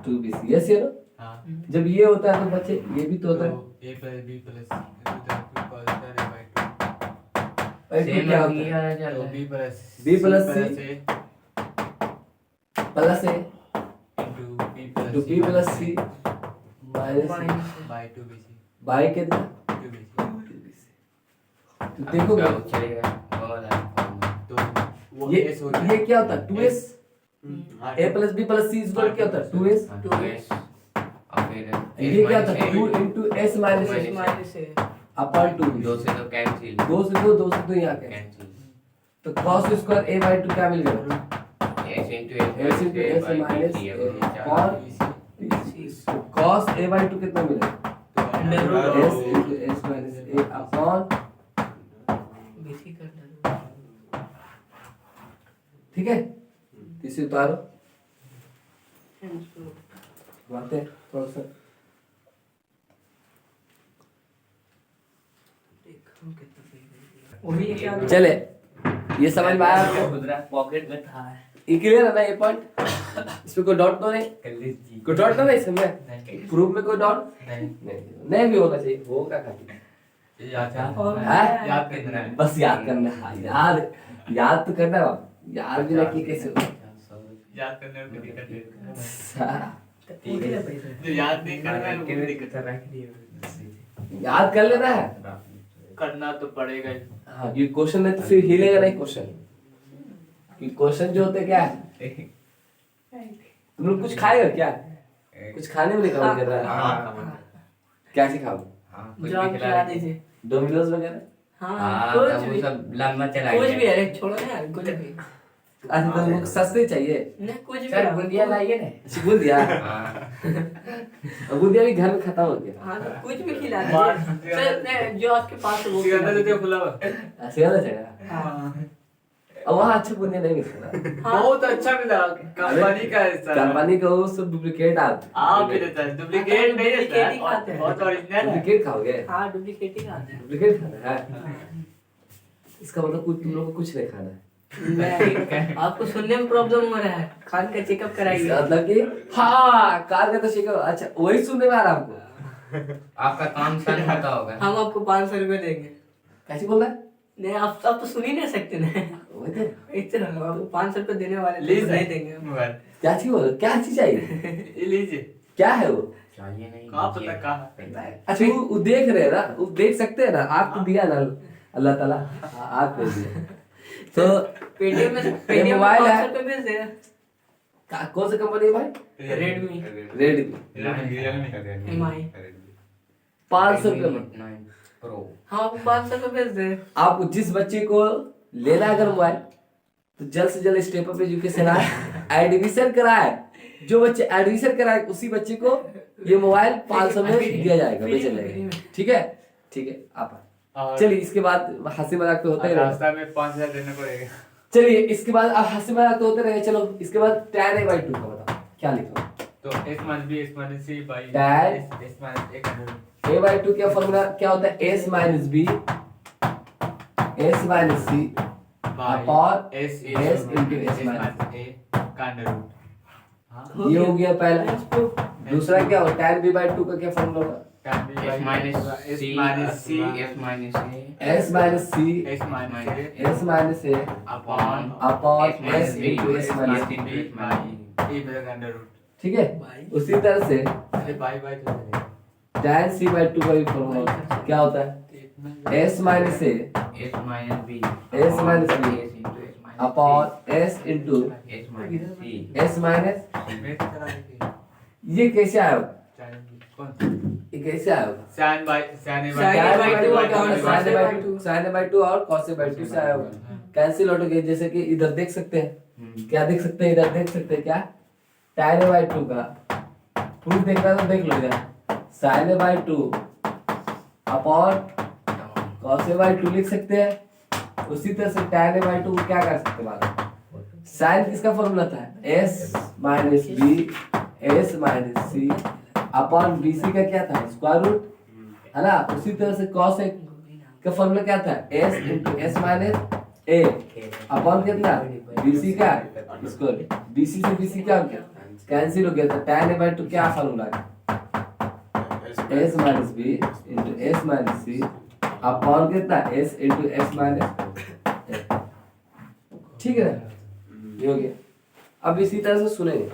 2bc yes no. हाँ जब ये होता है तो बच्चे ये भी तो होता है। a plus b plus 2 cos square a by 2 भाई सेम क्या ये होता है? वाला चल तो रहा है। b plus c plus a into b plus c minus by 2bc by कितना 2bc तो देखो अब चलेगा वो वाला फॉर्मूला। तो वो ये s हो ये क्या होता है? 2s हाँ, a plus b plus c equal क्या होता है? 2s। हाँ, 2s और फिर ये क्या होता है? 2 into s minus Minus s minus से। अपॉन 2 दो से तो कैंसिल 2 से 2 2 से 2 यहाँ के कैंसिल तो cos स्क्वायर a बाई 2 क्या मिल गया? s into s s into s minus upon cos a by 2 कितना मिलेगा? s into s minus a upon, BC कर दो। ठीक है? इसे उतारो बातें थोड़ा सा देखो कितना सही। वही क्या चले, ये समझ में आया आपको? खुदरा पॉकेट में था। ये क्लियर है ना ये पॉइंट? इसमें कोई डाउट तो नहीं? कोई डाउट तो नहीं इसमें? प्रूफ में कोई डाउट नहीं भी होना चाहिए, होगा काफी। याद हाँ? याद करना है बस याद करना है याद तो करना है, याद भी नहीं कैसे होगा? याद करने में कोई दिक्कत नहीं सा- जो याद नहीं करना है वो दिक्कत है याद कर लेना है। करना तो पड़ेगा ही हाँ, ये क्वेश्चन है तो फिर हिलेगा नहीं क्वेश्चन। कि क्वेश्चन जो होते क्या है? तुम लोग कुछ खाएगा क्या? कुछ खाने में निकाल कर रहा है? हाँ क्या सिखाओ? हाँ कुछ जो भी आप खिला खिला दे। दीजिए। डोमिनोज वगैरह? हाँ हाँ कुछ तब वो भी सब लंबा चला कुछ गया। भी अरे छोड़ो ना यार, कुछ भी अच्छा तो लोग सस्ते चाहिए? नहीं कुछ भी सर आप- बुंदिया लाइए ना। अच्छा, बूंदिया हाँ बूंदिया भी घर में खत्म हो गया। हाँ तो कुछ भी खिला बाहर- दीजिए सर, नहीं, जो आपके पास है वो सिकंदर खिला देते हो दीजिए। खुला हुआ सियाना चाहिए हाँ और वहाँ अच्छा बूंदिया नहीं मिलता। हाँ, बहुत अच्छा मिला कंपनी का है सर कंपनी का वो सब डुप्लीकेट आता आप भी देता है डुप्लीकेट नहीं डुप्लीकेट देता ही खाते हैं। बहुत ओरिजिनल है डुप्लीकेट खाओगे? हाँ डुप्लीकेट ही खाते हैं। डुप्लीकेट खाना है? इसका मतलब कुछ तुम लोग को कुछ नहीं खाना है। नहीं, आपको सुनने में प्रॉब्लम हो रहा है, खान का चेकअप कराइए। मतलब कि हाँ कार का तो शिकायत, अच्छा वही सुनने में आ रहा है आपको? आपका काम सन होता होगा। हम आपको 500 रुपए देंगे। कैसे बोल रहा है? नहीं आप तो सुन ही नहीं सकते ना। वही तो, इतना आपको 500 रुपए देने वाले लीजिए तो नहीं देंगे हम। मोबाइल क्या चीज बोल, क्या चीज चाहिए? ये लीजिए क्या है वो? चाहिए नहीं कहाँ पता लीजिए। कहाँ अच्छा वो देख रहे हैं ना, वो देख सकते हैं ना, आपको दिया ना अल्लाह ताला, आपको दिया तो पेटीएम में ये मोबाइल है। 500 रुपए भेज देगा। कौन सा कंपनी है भाई? रेडमी रेडमी MI 500 रुपये में। 9 Pro। हम आपको 500 रुपए भेज दे। आप जिस बच्चे को लेना है अगर मोबाइल तो जल्द से जल्द स्टेप अप एजुकेशन आए, एडमिशन कराए। जो बच्चे एडमिशन कराए उसी बच्चे को ये मोबाइल 500 में दिया जाएगा, बेचा जाएगा। ठीक है? ठीक है आप और चलिए, इसके बाद हंसी मजाक तो होता ही रहेगा। रास्ता में 5000 देना पड़ेगा चलिए इसके बाद अब हंसी मजाक तो होते रहे, चलो इसके बाद tan a by 2 का बताओ क्या लिखो। तो x minus b x minus c by Tan s minus a का रूट a by 2 का फॉर्मूला क्या होता है, s minus b s minus c upon s s into s minus a का अंडर रूट। हाँ ये हो गया पहला। दूसरा क्या हो, tan b by 2 का क्या फॉर्मूला होगा, tan b by S minus s C, minus c S minus A, s minus c s minus a s minus a upon upon S minus s B, into s minus S c, into S by minus a बटा का under root. ठीक है। उसी तरह से अरे bye bye तो चलेगा। tan c by 2 का भी फॉर्मूला होता है, क्या होता है, s minus a S minus B, S minus B S into S minus upon s into C, S minus C, s minus, मैं तो चला देखिए ये कैसे आया होगा, कौन ये कैसे आया होगा, sin by sin a Sin tan by by 2 2 और क्या होगा, cos sin by by 2 sin by 2 और cos by 2 से आया होगा, कैंसिल आउट हो गया। जैसे कि इधर देख सकते हैं, क्या देख सकते हैं, इधर देख सकते हैं क्या, tan by 2 का प्रूफ देखना तो देख लो इधर, sin by 2 upon cos by 2 लिख सकते हैं। उसी तरह से tan by 2 क्या कर सकते हैं मालूम, साइन किसका फॉर्मूला था, s minus B s minus c upon b c का क्या था, स्क्वायर रूट, है ना। उसी तरह से cos का फॉर्मूला क्या था, s इंटू एस माइनस ए अपॉन कितना बी सी का स्क्वायर, बी सी से बी सी क्या हो गया, कैंसिल हो गया। तो tan a by 2 क्या फॉर्मूला है, s minus b into s minus c upon कितना s into s minus a, ठीक है ना, ये हो गया। अब इसी तरह से सुनेंगे,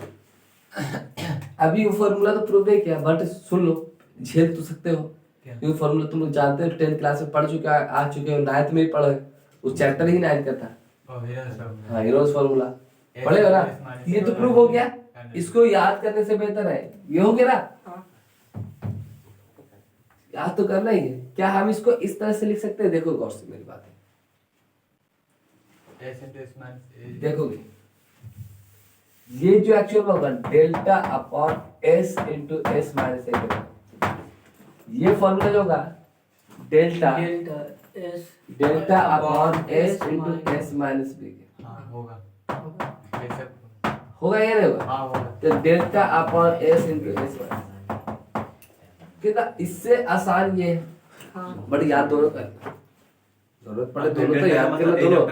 अभी वो फॉर्मूला तो प्रूव नहीं किया बट सुन लो, झेल तो सकते हो, क्योंकि फॉर्मूला तुम लोग जानते हो, 10th क्लास में पढ़ चुके आ चुके हो, 9th में ही पढ़े, उस चैप्टर ही 9th का था। हाँ हीरोज फॉर्मूला पढ़ेगा ना, ये तो प्रूव हो गया। इसको याद करने से बेहतर है ये हो गया ना, याद तो करना ही है। क्या हम इसको इस तरह से लिख सकते हैं, देखो गौर से मेरी बात है, s into s minus a देखोगे ये जो एक्चुअल में होगा delta upon s into s minus a, ये फॉर्मूला जो होगा delta delta upon s into s minus b, हाँ होगा ऐसे होगा या नहीं होगा, हाँ होगा तो delta upon s into s minus, कितना इससे आसान ये है, बट याद दोनों करना, जरूरत पड़े दोनों तो याद करना दोनों।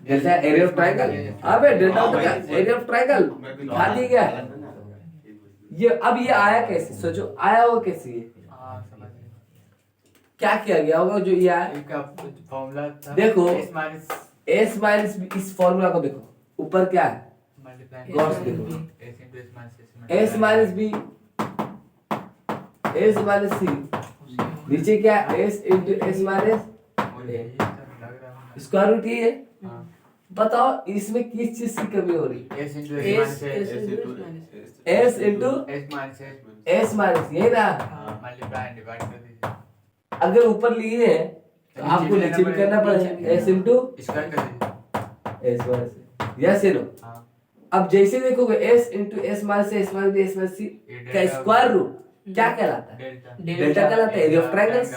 डेल्टा एरिया ऑफ ट्रायंगल, अबे डेल्टा तो क्या एरिया ऑफ ट्रायंगल दिखा दिया गया है। ये अब ये आया कैसे, सोचो आया होगा कैसे, ये हाँ समझ गए। क्या किया गया होगा जो ये आया, एक फॉर्मूला था देखो s minus s minus B, इस फॉर्मूला को देखो ऊपर क्या है, multiply गौर से देखो, s into s minus s minus B s minus c, नीचे क्या है s into s minus square root, ये है। बताओ इसमें किस चीज की कमी हो रही है, s into s s into minus S minus, ये ना multiply and divide कर दीजिए, अगर ऊपर लिए हैं तो आपको नीचे भी करना पड़ेगा, s इंटू स्क्वायर कर दीजिए। एस माइनस, यस ये लो। हाँ अब जैसे देखोगे s into s minus s minus B s minus c का स्क्वायर रूट क्या कहलाता है, डेल्टा डेल्टा कहलाता है, एरिया ऑफ ट्रायंगल्स।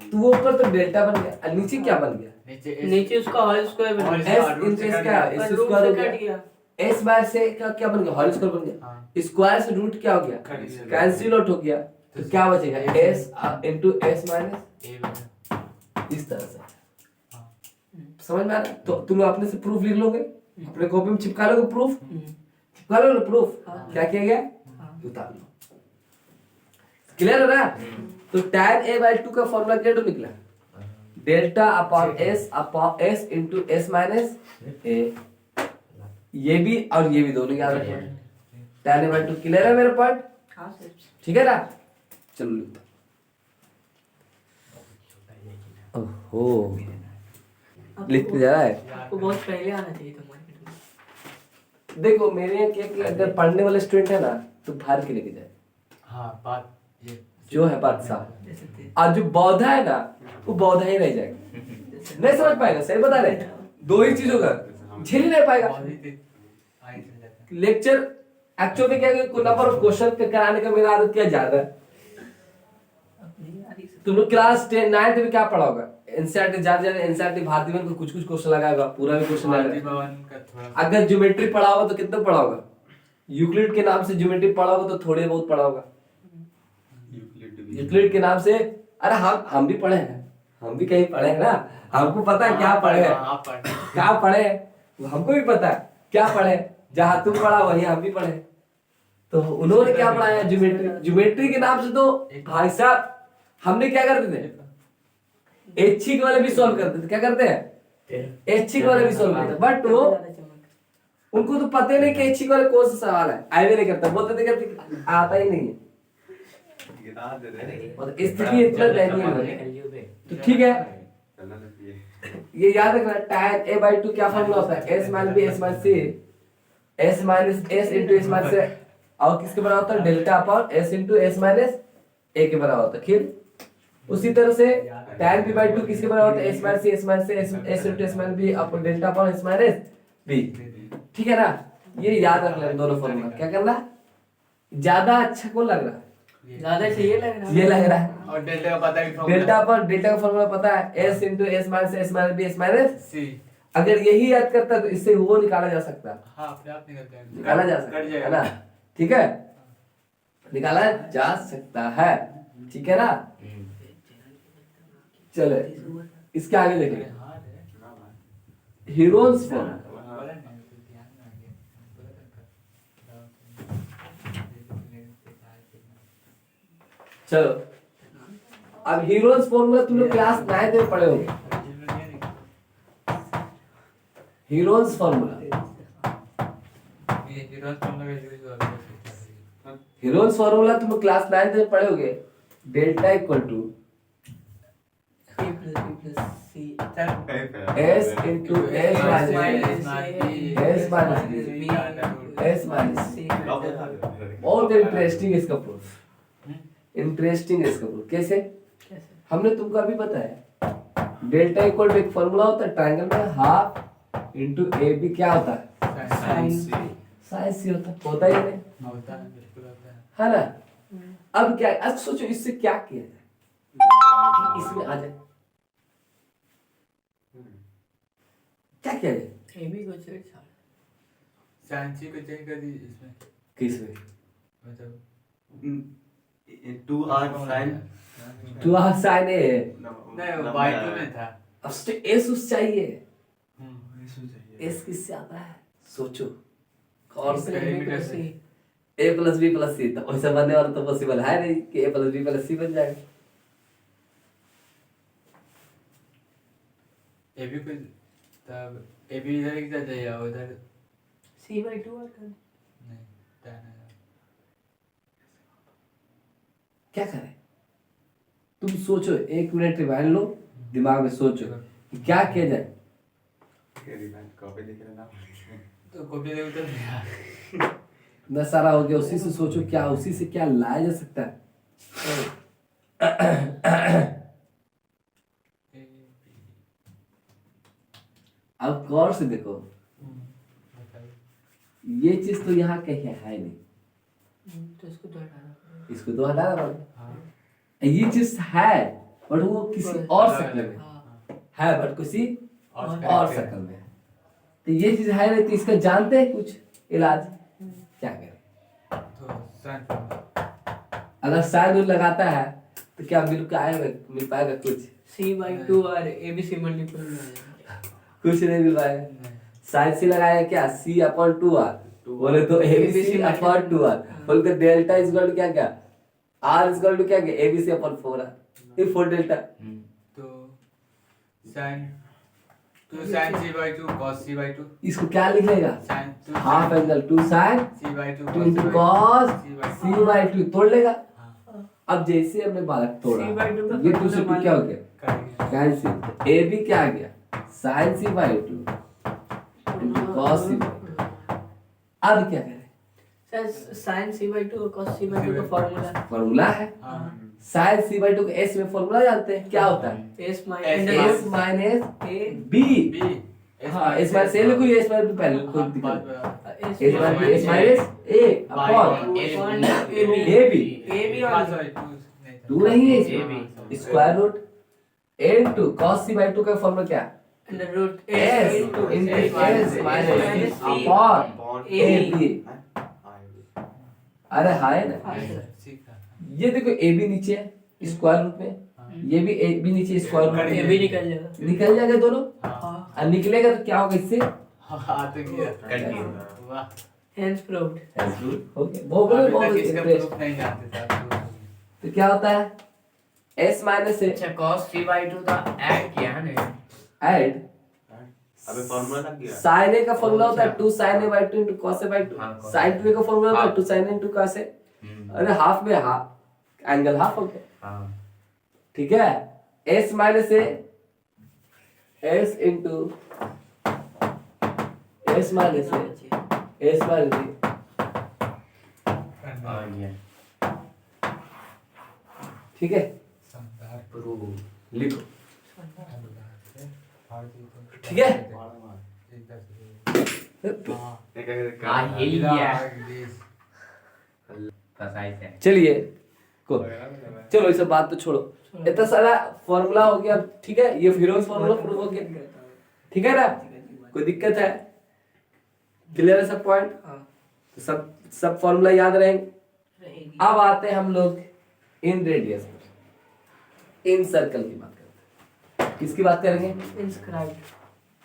तो वो ऊपर तो डेल्टा बन गया और नीचे क्या बन गया, नीचे नीचे उसका होल स्क्वायर बन होल गया, s इंटू एस क्या और s रूट स्क्वायर हो से कट गया, गया, s बार से का क्या बन गया, होल स्क्वायर बन गया, हाँ स्क्वायर से रूट क्या हो गया, Cancel। कैंसिल आउट हो गया, तो क्या बचेगा s into s minus, a बचा। इस तरह से। हाँ समझ में आ रहा है? तो तुम लोग अपने से प्रूफ लिख लोगे, अपने कॉपी में चिपका लोगे प्रूफ, चिपका लो प्रूफ, क्या किया गया उतार लो, क्लियर है ना। तो tan a by 2 का फॉर्मूला क्या निकला, delta upon s into s minus a, ये भी और ये भी दोनों याद रखना, tan a by 2 क्लियर है मेरा पॉइंट, हाँ सर, ठीक है ना। चलो लिखता, ओहो लिखते जा रहा है। आपको बहुत पहले आना चाहिए था मार्केट में। देखो मेरे यहाँ क्या कि अगर पढ़ने वाले स्टूडेंट है ना तो बाहर के लेके जाए, हाँ बात ये जो है बात साफ, जैसे थे। और जो बौद्धा है ना वो बौद्धा ही रह जाएगा, नहीं समझ पाएगा, सही बता रहे, दो ही चीजों का झेल ही नहीं पाएगा। बहुत ही तेज आगे चल जाता है। लेक्चर एक्चुअल में क्या है कि नंबर ऑफ क्वेश्चन कराने का मेरा आदत क्या ज्यादा है। अपनी यारी से तुम लोग क्लास 10 9th में क्या पढ़ा होगा, एनसीईआरटी ज्यादा एनसीईआरटी भारतीय में कुछ कुछ क्वेश्चन लगाएगा, पूरा भी क्वेश्चन भारती लगाएगा। भवन का थोड़ा अगर ज्योमेट्री पढ़ा होगा तो कितना पढ़ा होगा? यूक्लिड के नाम से ज्योमेट्री पढ़ा होगा तो थोड़े बहुत पढ़ा होगा। यूक्लिड के नाम से, अरे हम भी पढ़े हैं, हम भी कहीं पढ़े हैं ना, हमको पता है क्या पढ़े हैं, आप पढ़े क्या पढ़े हैं, हमको भी पता है क्या पढ़े। जहाँ तुम पढ़ा वही हम भी पढ़े। तो उन्होंने क्या पढ़ाया? ज्योमेट्री। ज्योमेट्री के नाम से तो भाई साहब हमने क्या करते थे, ऐच्छिक वाले भी सॉल्व करते थे। क्या करते हैं? ऐच्छिक वाले भी सॉल्व करते, बट वो उनको तो पता ही नहीं कि ऐच्छिक वाले कौन सा सवाल है, आए भी नहीं करता, बोलते थे कि आता ही नहीं है। मतलब स्थिति इतना दयनीय है। तो ठीक है, ये याद रखना, tan a/2 क्या फॉर्मूला होता है? s - b s - c, s - s * s - c, और किसके बराबर होता है? Delta upon s * s - a के बराबर होता है। फिर उसी तरह से tan b/2 किसके बराबर होता है? s - c s - c s * s - b upon delta upon s - b। ठीक है ना? ये याद रख लेना दोनों फॉर्मूला। क्या करना? ज्यादा अच्छा कौन लग रहा है? ज्यादा चाहिए लग रहा है। ये लग रहा है। और डेल्टा का पता है फॉर्मूला डेल्टा का फॉर्मूला पता है, s * s - c s - b s - सी। अगर यही याद करता है तो इससे वो निकाला जा सकता है, हाँ अपने आप निकलते हैं, निकाला जा सकता कट है जाएगा ना? ठीक है, निकाला जा सकता है। ठीक है ना? चलो इसके आगे देखेंगे, हीरोन्स फॉर्मूला। चलो अब हीरोन्स फॉर्मूला तुम लोग क्लास 9 में पढ़े होंगे। हीरोन्स फॉर्मूला, हीरोन्स फॉर्मूला तुम लोग क्लास 9 में पढ़े होंगे। Delta equal to s into s minus b बहुत इंटरेस्टिंग इसका प्रूफ, इंटरेस्टिंग इसका प्रूफ। कैसे? हमने तुमको अभी बताया, डेल्टा इक्वल टू एक फॉर्मूला होता है ट्रायंगल में, हाफ इंटू ए बी क्या होता है? साइन सी होता है या नहीं? होता है, बिल्कुल होता है। है ना? अब क्या, अब सोचो इससे क्या किया जाए, इसमें आ जाए, क्या किया जाए? ए बी को चेक छाड़, साइंसी को चेंज कर दी इसमें, किसमें? मतलब 2r sin two r sine a, नहीं वो y2 में था। अब सोचो एस उस चाहिए, इसमें चाहिए एस किससे आता है? सोचो कौन से? perimeter से। a + b + c, तो वैसा बनने वाला तो पॉसिबल है नहीं कि a + b + c बन जाएगा। ए बी को तब ए बी इधर की तरफ जाइए, उधर c/2 और कर। नहीं tan है। क्या करें? तुम सोचो, एक मिनट रिवाइंड लो, दिमाग में सोचो कि क्या किया जाए। कॉपी लिख लेना। तो कॉपी दे उधर इतना सारा हो गया, उसी से सोचो क्या, उसी से क्या लाया जा सकता है। अब गौर से देखो, ये चीज तो यहाँ कहीं है नहीं, तो इसको तो हटाना पड़ेगा। इसको तो हटाना पड़ेगा। ये चीज है बट वो किसी और शक्ल में है, बट किसी और शक्ल में है। तो ये चीज है नहीं, तो इसका जानते हैं कुछ इलाज? क्या करें? तो साइन अगर साइन लगाता है तो क्या मिल पाएगा कुछ? c/2 और abc मल्टीपल में आ जाएगा। कुछ नहीं मिल पाएगा। साइन सी लगाया क्या? c/2r, बोले तो abc/2r, बोले तो डेल्टा इज इक्वल टू क्या क्या? r इज इक्वल टू क्या क्या? abc/4r, ये 4 डेल्टा। तो sign sign c/2 cos c/2 इसको क्या लिख लेगा? Sine half angle 2 sin c/2 2 into cos c/2 c/2 तोड़ लेगा। अब जैसे हमने बालक तोड़ा, c/2 का ये 2 से 2 क्या हो गया? करेंगे। कैंसिल। ए बी क्या आ गया? sin c/2 into cos c/2। अब क्या करें? सर sin c/2 और cos c/2 का फॉर्मूला फॉर्मूला है, हाँ sin c/2 का s में फॉर्मूला जानते हैं क्या होता है? s S s - a b। b हाँ, s - a लिखो, s - b पहले कोई हाँ, दिक्कत बात नहीं। बराबर। s - a upon ab ab ab हाँ, और sorry, 2 नहीं है AB। इसमें, square root a into cos c by 2 का फॉर्मूला क्या है? Under root s into s minus c upon ab। अरे हाय ना, ये देखो a भी नीचे है स्क्वायर रूट में, ये भी a भी नीचे स्क्वायर रूट ये में, भी निकल जाएगा। निकल जाएगा दोनों। हाँ, और निकलेगा तो क्या होगा इससे? हाँ तो किया कट गया। वाह hence proved। ओके बहुत अभी बहुत तक इसका इंटरेस्ट। प्रूफ नहीं जानते थे आप। तो क्या होता है s माइनस से अच्छा cos c by 2 का ऐड किया है ना? ऐड अबे फॉर्मूला लग गया। sin a का फॉर्मूला होता है 2 sin a by 2 into cos a by 2। हाँ, cos sin 2a का फॉर्मूला होता है हाँ। 2 sin a into cos a। हम्म, अरे हाफ में हाफ एंगल हाफ हो गया, हाँ ठीक है। s माइनस से s into s माइनस से s माइनस से, आ गया ठीक है। प्रूफ। लिखो, ठीक है। हाँ हिल गया फसाई से। चलिए को चलो ये सब बात तो छोड़ो, इतना सारा फॉर्मूला हो गया, ठीक है। ये फिर फॉर्मूला प्रूव हो गया, ठीक है ना। कोई दिक्कत है? क्लियर है सब पॉइंट? हाँ, तो सब फॉर्मूला याद रहेंगे। रहेगी। अब आते हैं हम लोग इन रेडियस पर, इन सर्कल की बात करते हैं। किसकी बात करेंगे? Inscribed।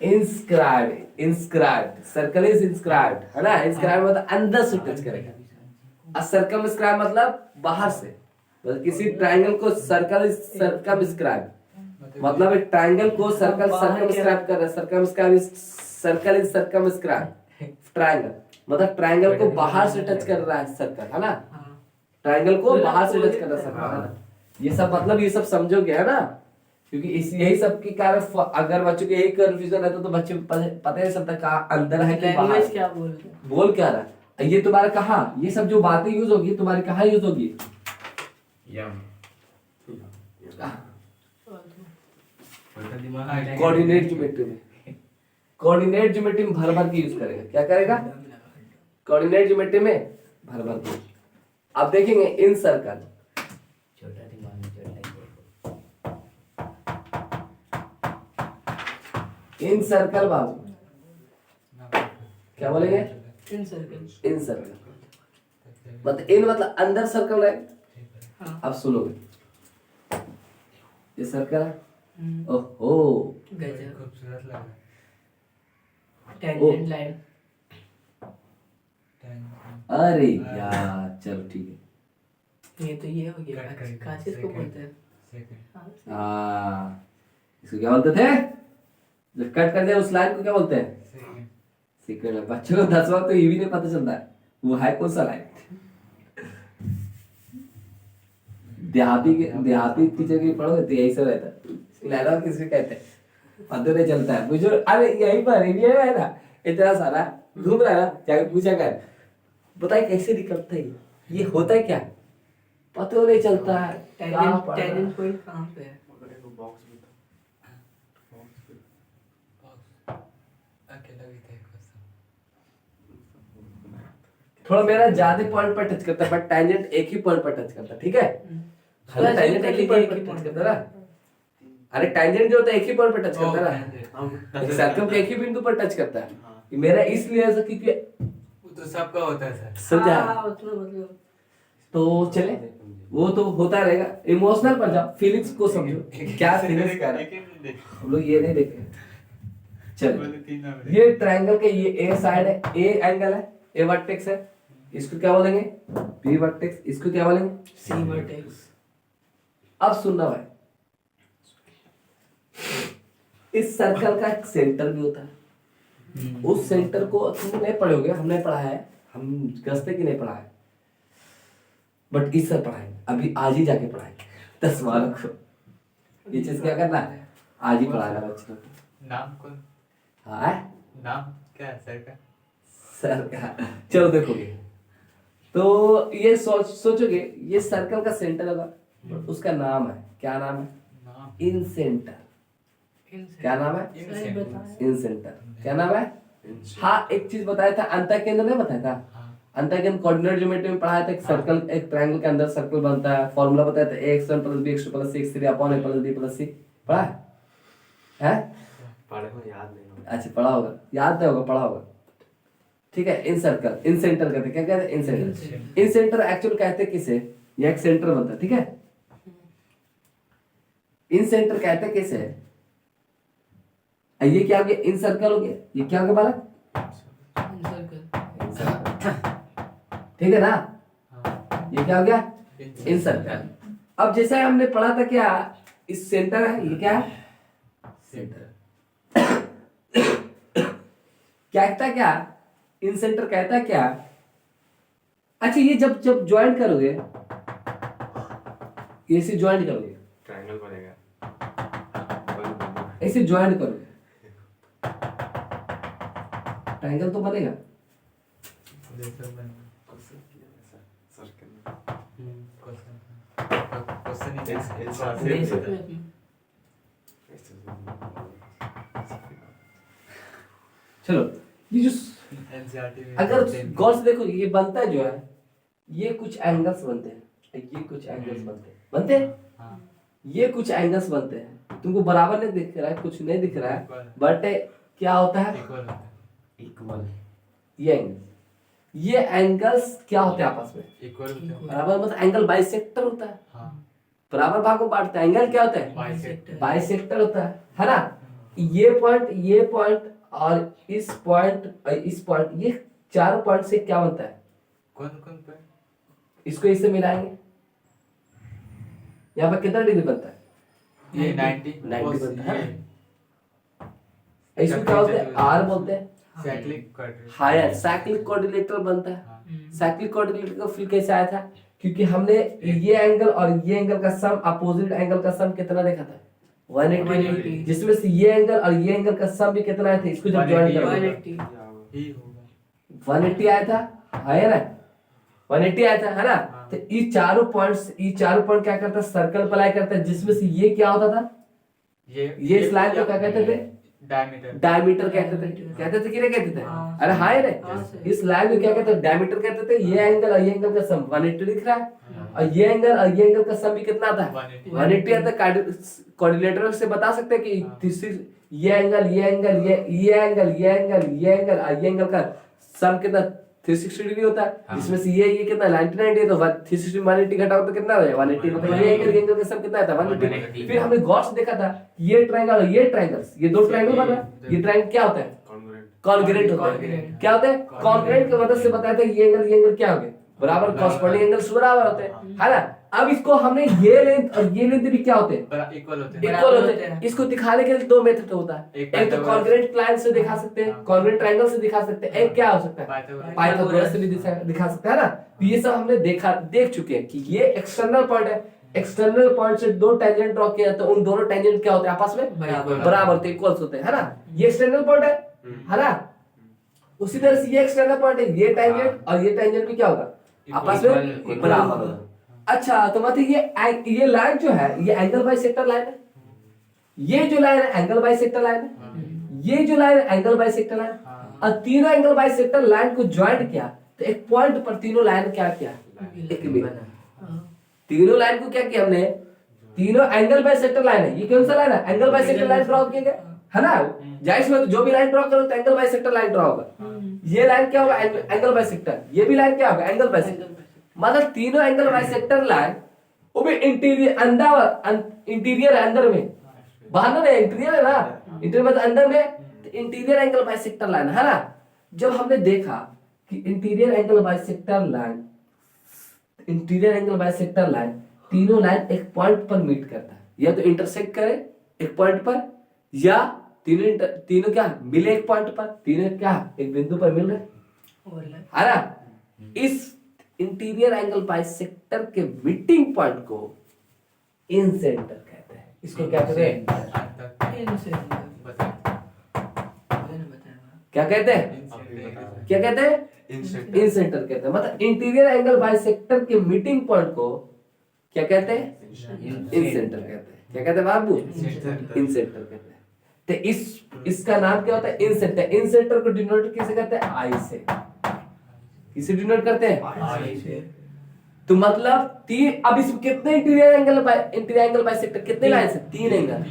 Inscribed circle is inscribed, है ना। इंस्क्राइब्ड मतलब अंदर से टच करेगा, और सर्कमस्क्राइब मतलब बाहर से। मतलब किसी ट्रायंगल को सर्कल इज सर्कमस्क्राइब, मतलब एक ट्रायंगल को सर्कल सर्कमस्क्राइब कर रहा है। Circumscribe is circle is circumscribe triangle, मतलब ट्रायंगल को बाहर से टच कर रहा है सर्कल, है ना। हाँ, ट्रायंगल को बाहर से टच कर रहा है सर्कल, है ना। ये सब मतलब ये सब समझोगे, है ना। क्योंकि इस यही सब के कारण अगर बच्चों के यही कंफ्यूजन रहता तो बच्चे पता नहीं चलता कहाँ अंदर है कि बाहर। लैंग्वेज क्या बोल रहे हैं? बोल क्या रहा है ये तुम्हारा, कहाँ ये सब जो बातें यूज होगी तुम्हारी कहाँ यूज होगी? यम कोऑर्डिनेट ज्योमेट्री में। कोऑर्डिनेट ज्योमेट्री में भर भर के यूज करेगा। क्या करेगा? कोऑर्डिनेट ज्योमेट्री में भर भर के। अब देखेंगे इन सर्कल, छोटा दिमाग में छोटा इन सर्कल बाजू क्या बोलेंगे? इन सर्कल। इन सर्कल मतलब इन मतलब अंदर सर्कल है। हाँ, अब सुनोगे, ये सर्कल है, ओहो गजब। खूबसूरत लग रहा टेंजेंट लाइन। है। अरे यार चलो ठीक है। ये तो ये हो गया। कट कर काचिस को बोलते हैं। सेकंड हाँ, इसको क्या बोलते थे? जो कट कर दिया उस लाइन को क्या बोलते हैं? Second sequence. बच्चों को 10वां तो ये भी नहीं पता चलता है वो है कौन सा लाइन। देहाती टीचर की पढ़ोगे तो यही सब रहता है। लाइनों किसको कहते हैं पता नहीं चलता है। मुझे अरे यही पर इंडिया में है ना, इतना सारा घूम रहा है ना, जाके पूछा कर बताइए कैसे निकलता है ये होता है क्या, पता नहीं चलता है। कहाँ पढ़ रहा है? टेंजेंट पॉइंट कहाँ पे है? अकेला भी थे कुछ। थोड़ा मेरा ज्यादा पॉइंट पर टच करता है, बट टेंजेंट एक ही पॉइंट पर टच करता है, ठीक है। हाँ, टेंजेंट एक ही पॉइंट पर टच करता है ना। अरे टेंजेंट जो होता है एक ही पॉइंट पर टच करता है ना, सर्कल के एक ही बिंदु पर टच करता है। ये मेरा इसलिए ऐसा क्योंकि वो तो सबका होता है सर। समझा। हाँ, मतलब तो चले वो तो होता रहेगा। इमोशनल पर जाओ, फीलिंग्स को समझो क्या फीलिंग्स कर रहा है। हम लोग ये नहीं देखे। चलो ये ट्रायंगल के ये ए साइड है, ए एंगल है, ए वर्टेक्स है, इसको क्या बोलेंगे? B vertex. इसको क्या बोलेंगे? C vertex. अब सुनना भाई, इस सर्कल का एक सेंटर भी होता है। उस सेंटर को तुम नहीं पढ़ोगे, हमने पढ़ा है, हम गस्ते की नहीं पढ़ा है, बट इस सर पढ़ाएंगे। अभी आज ही जाके पढ़ाएंगे 10 मार्क को। ये चीज क्या करना है? आज ही पढ़ाना बच्चों को। नाम कौन? हाँ नाम क्या है सर का? सर का चलो देखोगे तो ये सोचोगे ये सर्कल का सेंटर होगा, बट उसका नाम है, क्या नाम है? नाम इन सेंटर। क्या नाम है? सही बताया। इन सेंटर। क्या नाम है? हाँ, एक चीज बताया था, अंतःकेंद्र नहीं बताया था? अंतःकेंद्र कोऑर्डिनेट ज्योमेट्री में पढ़ाया था। एक सर्कल, एक ट्रायंगल के अंदर सर्कल बनता है। फॉर्मूला बताया था, a x1 + b x2 + c x3 / a + b + c। पढ़ा है? पढ़े में याद नहीं होगा। अच्छा पढ़ा होगा, याद नहीं होगा, पढ़ा होगा। ठीक है, इन सर्कल, इन सेंटर कहते हैं, क्या कहते हैं? इन सेंटर। इन सेंटर एक्चुअल कहते हैं किसे? ये एक सेंटर बनता है, ठीक है। इन सेंटर कहते हैं किसे? ये क्या हो गया? इन सर्कल हो गया। ये क्या हो गया बालक? इन सर्कल, ठीक है ना? ये क्या हो गया? इन सर्कल। अब जैसे हमने पढ़ा था क्या, इस सेंटर है, ये क्या है? सेंटर। क्या कहता है, क्या इन सेंटर कहता है क्या? अच्छा ये जब जब ज्वाइन करोगे, ऐसे ज्वाइन करोगे, ट्रायंगल बनेगा। ऐसे ज्वाइन करोगे, ट्रायंगल तो बनेगा। चलो ये जो अगर गौर से देखो, ये बनता है जो है, ये कुछ एंगल्स बनते हैं, ये कुछ एंगल्स बनते हैं, ये कुछ एंगल्स बनते हैं। तुमको बराबर नहीं दिख रहा है, कुछ नहीं दिख रहा है, बट क्या होता है? इक्वल। ये एंगल्स क्या होते हैं आपस में? इक्वल बराबर, मतलब एंगल बाइसेक्टर होता है। बराबर भागों में बांटते हैं, एंगल क्या होता है? बाइसेक्टर होता है ना? ये पॉइंट और इस पॉइंट, ये चार पॉइंट से क्या बनता है? कौन पे? इसको इससे मिलाएंगे, यहाँ पर कितना डिग्री बनता है? ये 90 बनता है। इसको क्या बोलते हैं? आर बोलते हैं। Cyclic quadratic. Higher cyclic coordinator बनता है। साइक्लिक कोऑर्डिनेटर का फिर कैसे आया था? क्योंकि हमने ये एंगल और ये एंगल का सम, अपोजिट एंगल का सम कितना देखा था? 180, जिसमें से ये एंगल और ये एंगल का सम भी कितना आया था? इसको जब ज्वाइन करोगे 180 आया था, है ना? 180 आया था, है ना? तो ये चारों पॉइंट क्या करता है? सर्कल अप्लाई करता है, जिसमें से ये क्या होता था? ये इस लाइन को क्या कहते थे? डायमीटर कहते थे कि नहीं कहते थे? अरे हाँ रे, इस लाइन को क्या कहते हैं? डायमीटर कहते थे। ये एंगल और ये एंगल का सम 180 दिख रहा है, और ये एंगल और ये एंगल का सम भी कितना आता है? 180 आता है। कोऑर्डिनेटर से बता सकते हैं कि ये एंगल, ये एंगल, ये एंगल, ये एंगल, ये एंगल और ये एंगल का सम कितना? 360 डिग्री होता है, जिसमें से ये कितना? 99 है, तो 360 180 घटाओ तो कितना है? 180। मतलब ये एंगल का सम कितना आता है? 180। फिर हमने गौर से देखा था, ये ट्रायंगल और ये ट्रायंगल्स, ये दो ट्रायंगल बन रहा है। ये ट्रायंगल क्या होता है? कॉन्ग्रुएंट होता है। क्या होता है? कॉन्ग्रुएंट की मदद से बताया था ये एंगल क्या हो गया? बराबर, कॉरस्पॉन्डिंग एंगल्स बराबर होते हैं, है ना? अब इसको हमने ये लेंथ और ये लेंथ भी क्या होते हैं? इक्वल होते हैं। इसको दिखाने के लिए दो मेथड होता है। एक तो कॉन्ग्रुएंट लाइन से दिखा सकते हैं, कॉन्ग्रुएंट ट्रायंगल से दिखा सकते हैं, एक क्या हो सकता है? पाइथागोरस से भी दिखा सकते हैं ना? तो ये सब हमने देख चुके हैं कि ये एक्सटर्नल पॉइंट है। एक्सटर्नल पॉइंट से दो टेंजेंट ड्रॉ किया तो उन दोनों टेंजेंट क्या होते हैं? आपस में बराबर होते हैं, इक्वल्स होते हैं, है ना? ये एक्सटर्नल पॉइंट है ना? उसी तरह से ये एक्सटर्नल पॉइंट है, ये टेंजेंट और ये टेंजेंट भी क्या होगा? आपस में बराबर होगा। अच्छा, तो मतलब ये लाइन जो है, ये एंगल बाइसेक्टर लाइन है। ये जो लाइन है एंगल बाइसेक्टर लाइन है। ये जो लाइन है एंगल बाइसेक्टर लाइन। और तीनों एंगल बाइसेक्टर लाइन को ज्वाइन किया तो एक पॉइंट पर तीनों लाइन क्या किया? एक मिला। तीनों लाइन को क्या किया हमने? तीनों एंगल बाइसेक्टर लाइन है। ये कौन सा लाइन है? एंगल बाइसेक्टर लाइन ड्रॉ किया गया, है ना? जाहिर सी बात, जो भी लाइन ड्रॉ करो तो एंगल बाइसेक्टर लाइन ड्रॉ होगा। ये लाइन क्या होगा? Angle bisector. ये भी लाइन क्या होगा? Angle bisector. मतलब तीनों एंगल बाइसेक्टर लाइन, वो भी इंटीरियर अंदर में, बाहर नहीं, इंटीरियर है ना? इंटीरियर मतलब अंदर में, तो इंटीरियर एंगल बाइसेक्टर लाइन, है ना? जब हमने देखा कि इंटीरियर एंगल बाइसेक्टर लाइन तीनों लाइन एक पॉइंट पर मीट करता है, या तो इंटरसेक्ट करे एक पॉइंट पर, या तीनों क्या मिले एक पॉइंट पर, तीनों क्या एक बिंदु पर मिल रहे, है ना? इस इंटीरियर एंगल बाइसेक्टर के मीटिंग पॉइंट को इन सेंटर कहते हैं। इसको क्या कहते हैं? क्या कहते हैं? क्या कहते हैं? इन सेंटर कहते हैं। मतलब इंटीरियर एंगल बाइसेक्टर के मीटिंग पॉइंट को क्या कहते हैं? इन सेंटर कहते हैं। क्या कहते हैं बाबू? इन सेंटर कहते हैं। तो इसका नाम क्या होता है? इन सेंटर। इन सेंटर को डिनोट कैसे करते हैं? आई से। किसे डिनोट करते हैं? आई से। तो मतलब तीन, अब इसमें कितने इंटीरियर एंगल बाइसेक्टर, कितने लाइंस है? 3 एंगल।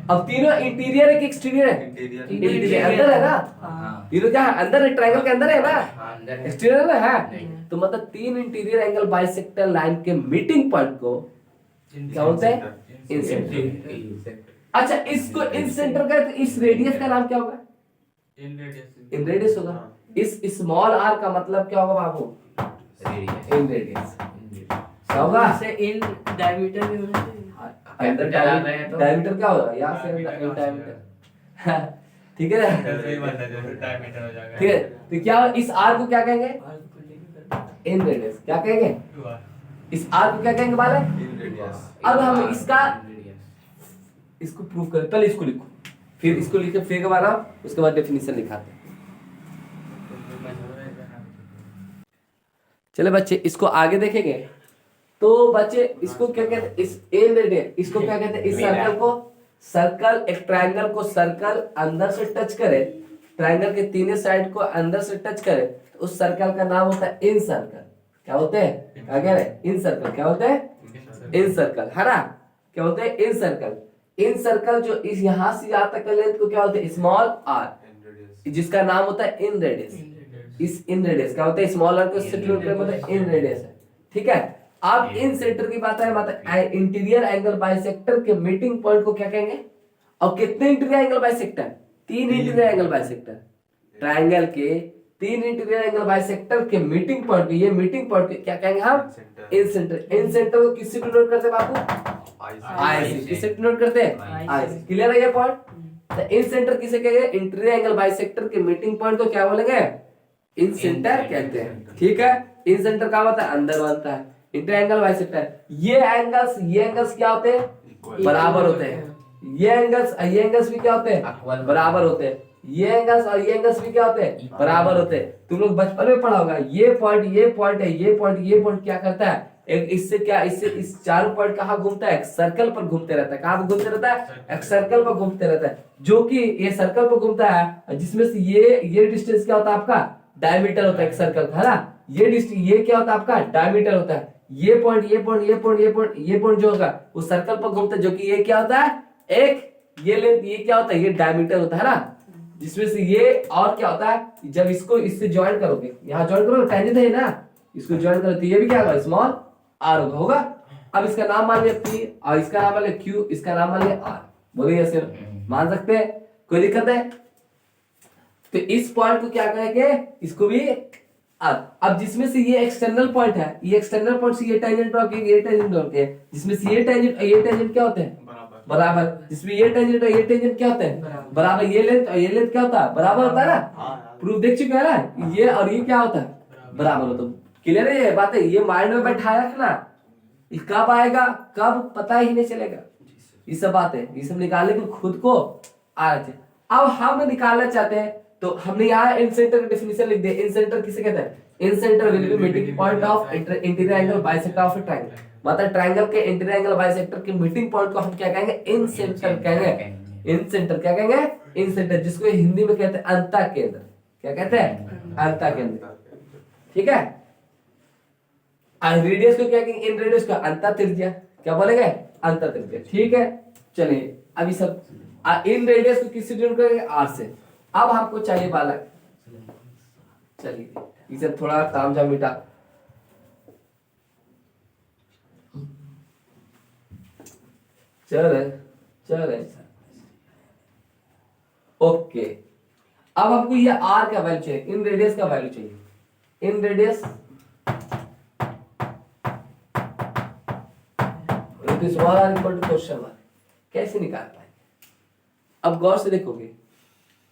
अब तीनों इंटीरियर है कि एक्सटीरियर है? इंटीरियर अंदर है ना, हाँ तीनों क्या है? अंदर है, ट्रायंगल के अंदर है ना, हाँ अंदर है। एक्सटीरियर है ना? नहीं। तो मतलब 3 इंटीरियर एंगल बाइसेक्टर लाइन के मीटिंग पॉइंट को क्या बोलते हैं? इन सेंटर। अच्छा, इसको इन सेंटर का, इस रेडियस का नाम क्या होगा? इन रेडियस होगा। इस स्मॉल आर का मतलब क्या होगा बाबू? इन रेडियस। क्या होगा? जैसे इन डायमीटर भी होना चाहिए। अंदर डायमीटर क्या होगा? यहाँ से इन डायमीटर। ठीक है ना? ठीक है, तो क्या इस आर को क्या कहेंगे? इन रेडियस। क्या कहेंगे? इस आर को क्या कहेंगे बाले? अब हम इसको प्रूव करें। पहले इसको लिखो, फिर इसको लिखे, फिर के बाद हम उसके बाद डेफिनेशन लिखाते हैं। चले बच्चे, इसको आगे देखेंगे तो बच्चे इसको क्या कहते हैं? इस इन रेडियस, इसको क्या कहते हैं? इस सर्कल को, सर्कल, एक ट्रायंगल को सर्कल अंदर से टच करे, ट्रायंगल के तीनों साइड को अंदर से टच करे, तो उस सर्कल का नाम होता है इन सर्कल। क्या होते हैं? क्या कह रहे हैं? इन सर्कल। क्या होते हैं? इन सर्कल, है ना? क्या होते हैं? इन सर्कल। इन सर्कल जो इस यहां से यहां तक का लेंथ को क्या होते हैं? स्मॉल आर, जिसका नाम होता है इन रेडियस। इस इन रेडियस क्या होता है? स्मॉल आर को इससे डिनोट करते हैं, इन रेडियस है। ठीक है, अब इन सेंटर की बात है, मतलब इंटीरियर एंगल बाइसेक्टर के मीटिंग पॉइंट को क्या कहेंगे? और कितने interior angle bisector? 3 interior angle bisector. Triangle के 3 इंटीरियर एंगल बाइसेक्टर के मीटिंग पॉइंट को, ये मीटिंग पॉइंट को क्या कहेंगे हम? इन सेंटर। इन सेंटर को किससे डिनोट करते हैं बाबू? आई से। किससे डिनोट करते हैं? आई से। क्लियर है ये पॉइंट? तो इन सेंटर किसे कहेंगे? इंटीरियर एंगल बाइसेक्टर के मीटिंग पॉइंट को क्या बोलेंगे? इन सेंटर कहते हैं। ठीक है, इन सेंटर क्या होता है? अंदर बनता है। इंटीरियर एंगल बाइसेक्टर, ये एंगल्स क्या होते हैं? बराबर होते हैं। ये एंगल्स भी क्या होते हैं? बराबर होते हैं। ये एंगल्स और ये एंगल्स भी क्या होते हैं? बराबर होते हैं। तुम लोग बचपन में पढ़ा होगा, ये पॉइंट है, ये पॉइंट क्या करता है? एक इससे क्या, इससे इस चारों पॉइंट कहाँ घूमता है? एक सर्कल पर घूमते रहता है। कहाँ घूमते रहता है? एक सर्कल पर घूमते रहता है, जो कि ये सर्कल पर घूमता है, जिसमें से ये डिस्टेंस क्या होता है आपका? डायमीटर होता है एक सर्कल का, है ना? ये क्या होता है आपका? डायमीटर होता है। ये पॉइंट जो होगा उस सर्कल पर घूमता है, जो कि ये क्या होता है? एक ये लेंथ, ये क्या होता है? ये डायमीटर होता है ना, जिसमें से ये और क्या होता है? जब इसको इससे ज्वाइन करोगे, यहाँ ज्वाइन करो, टेंजेंट है ना, इसको ज्वाइन करो तो ये भी क्या होगा? स्मॉल आर होगा। अब इसका नाम मान लिया P और इसका नाम मान लिया Q, इसका नाम मान लिया R। बोलिए ऐसे मान सकते हैं? कोई दिक्कत है? तो इस पॉइंट को क्या कहेंगे? इसको भी R। अब जिसमें से ये एक्सटर्नल पॉइंट है, ये एक्सटर्नल पॉइंट से ये टेंजेंट ड्रॉ किए, ये टेंजेंट ड्रॉ किए, जिसमें से ये टेंजेंट क्या होते हैं? बराबर। जिसमें ये टेंजेंट और ये टेंजेंट क्या होते हैं? बराबर। ये लेंथ और ये लेंथ क्या होता है? बराबर होता है ना? प्रूफ देख चुके हैं ना? ये और ये क्या होता है? बराबर होता है। क्लियर है ये बात? है ये माइंड में बैठा रखना, ये कब आएगा कब पता ही नहीं चलेगा। ये सब बात है, ये सब निकालने के खुद को आ रहे थे। अब हम निकालना चाहते हैं तो हमने यहाँ इन सेंटर का डेफिनेशन लिख दिया। इन सेंटर किसे कहते हैं? Incentre will be meeting point of interior angle bisector of a triangle. मतलब ट्रायंगल के इंटीरियर एंगल बाइसेक्टर के मीटिंग पॉइंट को हम क्या कहेंगे? इन सेंटर कहेंगे। इन सेंटर क्या कहेंगे? इन सेंटर, जिसको हिंदी में कहते हैं अंतः केंद्र। क्या कहते हैं? अंतः केंद्र। ठीक है, रेडियस को क्या कहेंगे? इन रेडियस को अंतः त्रिज्या। क्या बोलेंगे? अंतः त्रिज्या। ठीक है, चलिए अभी सब इन रेडियस को किससे डिनोट करेंगे? आर से। अब हमको चाहिए बालक, चलिए इसे थोड़ा तामझाम मिटा। चल ओके, अब आपको ये आर का वैल्यू चाहिए, इन रेडियस का वैल्यू चाहिए। इन रेडियस क्वेश्चन मार्क कैसे निकाल पाएंगे? अब गौर से देखोगे,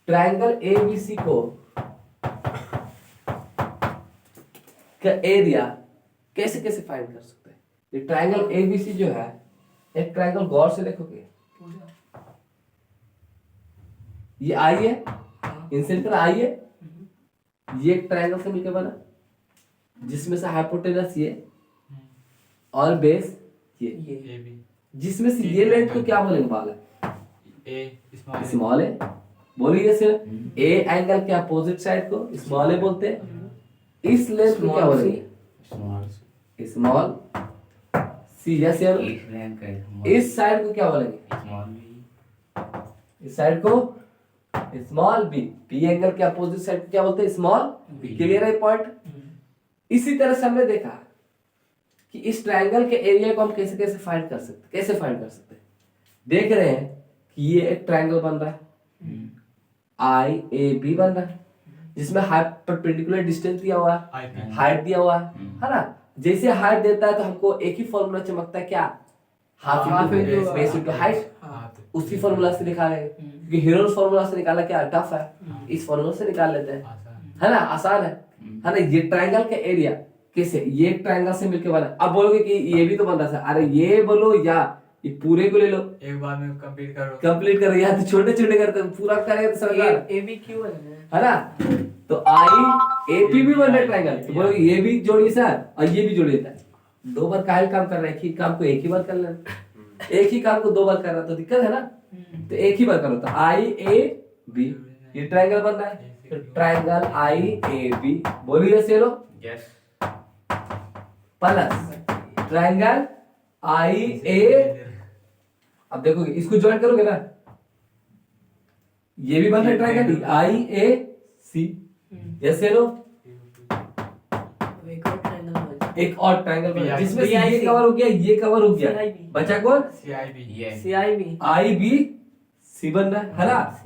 ट्रायंगल एबीसी को का एरिया कैसे कैसे फाइंड कर सकते हैं? ये ट्रायंगल एबीसी जो है, एक ट्रायंगल गौर से देखोगे, ये आई है, इन सेंटर आई है, ये एक ट्रायंगल से मिलकर बना, जिसमें से हाइपोटेनस ये और बेस ये, जिसमें से ये लेंथ को क्या बोलेंगे? वाला स्मॉल है। बोलिए सर, ए एंगल के अपोजिट साइड को स्मॉल ए बोलते हैं। इस लेंथ को क्या बोलेंगे? स्मॉल सी, यस या नो? इस लाइन का इस साइड को क्या बोलेंगे? स्मॉल बी, इस साइड को स्मॉल बी, पी एंगल के अपोजिट साइड को क्या बोलते हैं? Small B. क्लियर है पॉइंट? इसी तरह से हमने देखा कि इस ट्रायंगल के एरिया को हम कैसे कैसे फाइंड कर सकते हैं। कैसे फाइंड कर सकते हैं? देख रहे हैं कि ये एक ट्रायंगल बन रहा है, आई ए बी बन रहा है, जिसमें परपेंडिकुलर डिस्टेंस दिया हुआ है, हाइट दिया हुआ है ना? जैसे हाइट देता है तो हमको एक ही फॉर्मूला चमकता है, क्या? Half into base into height. उसी फॉर्मूला से निकाले, क्योंकि हेरोल्ड फॉर्मूला से निकाला क्या टफ है, इस फॉर्मूला से निकाल लेते हैं, है ना? आसान है ना? ये ट्रायंगल का एरिया कैसे, ये ट्रायंगल से मिलके बना। अब बोलोगे कि ये भी तो बन रहा था, अरे ये बोलो या ये पूरे को ले लो, एक बार में कंप्लीट करो या तो छोटे छोटे करते पूरा करेंगे तो समझ ए बी क्यू है ना? तो आई ए पी भी बन रहा है ट्रायंगल, तो बोलोगे ये भी जोड़िए सर और ये भी जोड़िए सर। दो बार काहे काम कर रहा है? एक ही काम को एक ही बार कर लेना, एक ही काम को दो बार कर रहा तो दिक्कत है ना? तो एक ही बार करो। तो आई ए बी ये ट्रायंगल बन रहा है, तो ट्रायंगल आई ए बी बोलिए से लो यस, प्लस ट्रायंगल आई ए। अब देखोगे इसको ज्वाइन करोगे ना, ये भी बन रहा है ट्रायंगल आई ए सी, यस लो। एक और ट्रायंगल बना जिसमें से ये कवर हो गया, ये कवर हो गया, बचा कौन? CIB आई बी सी बन रहा है ना?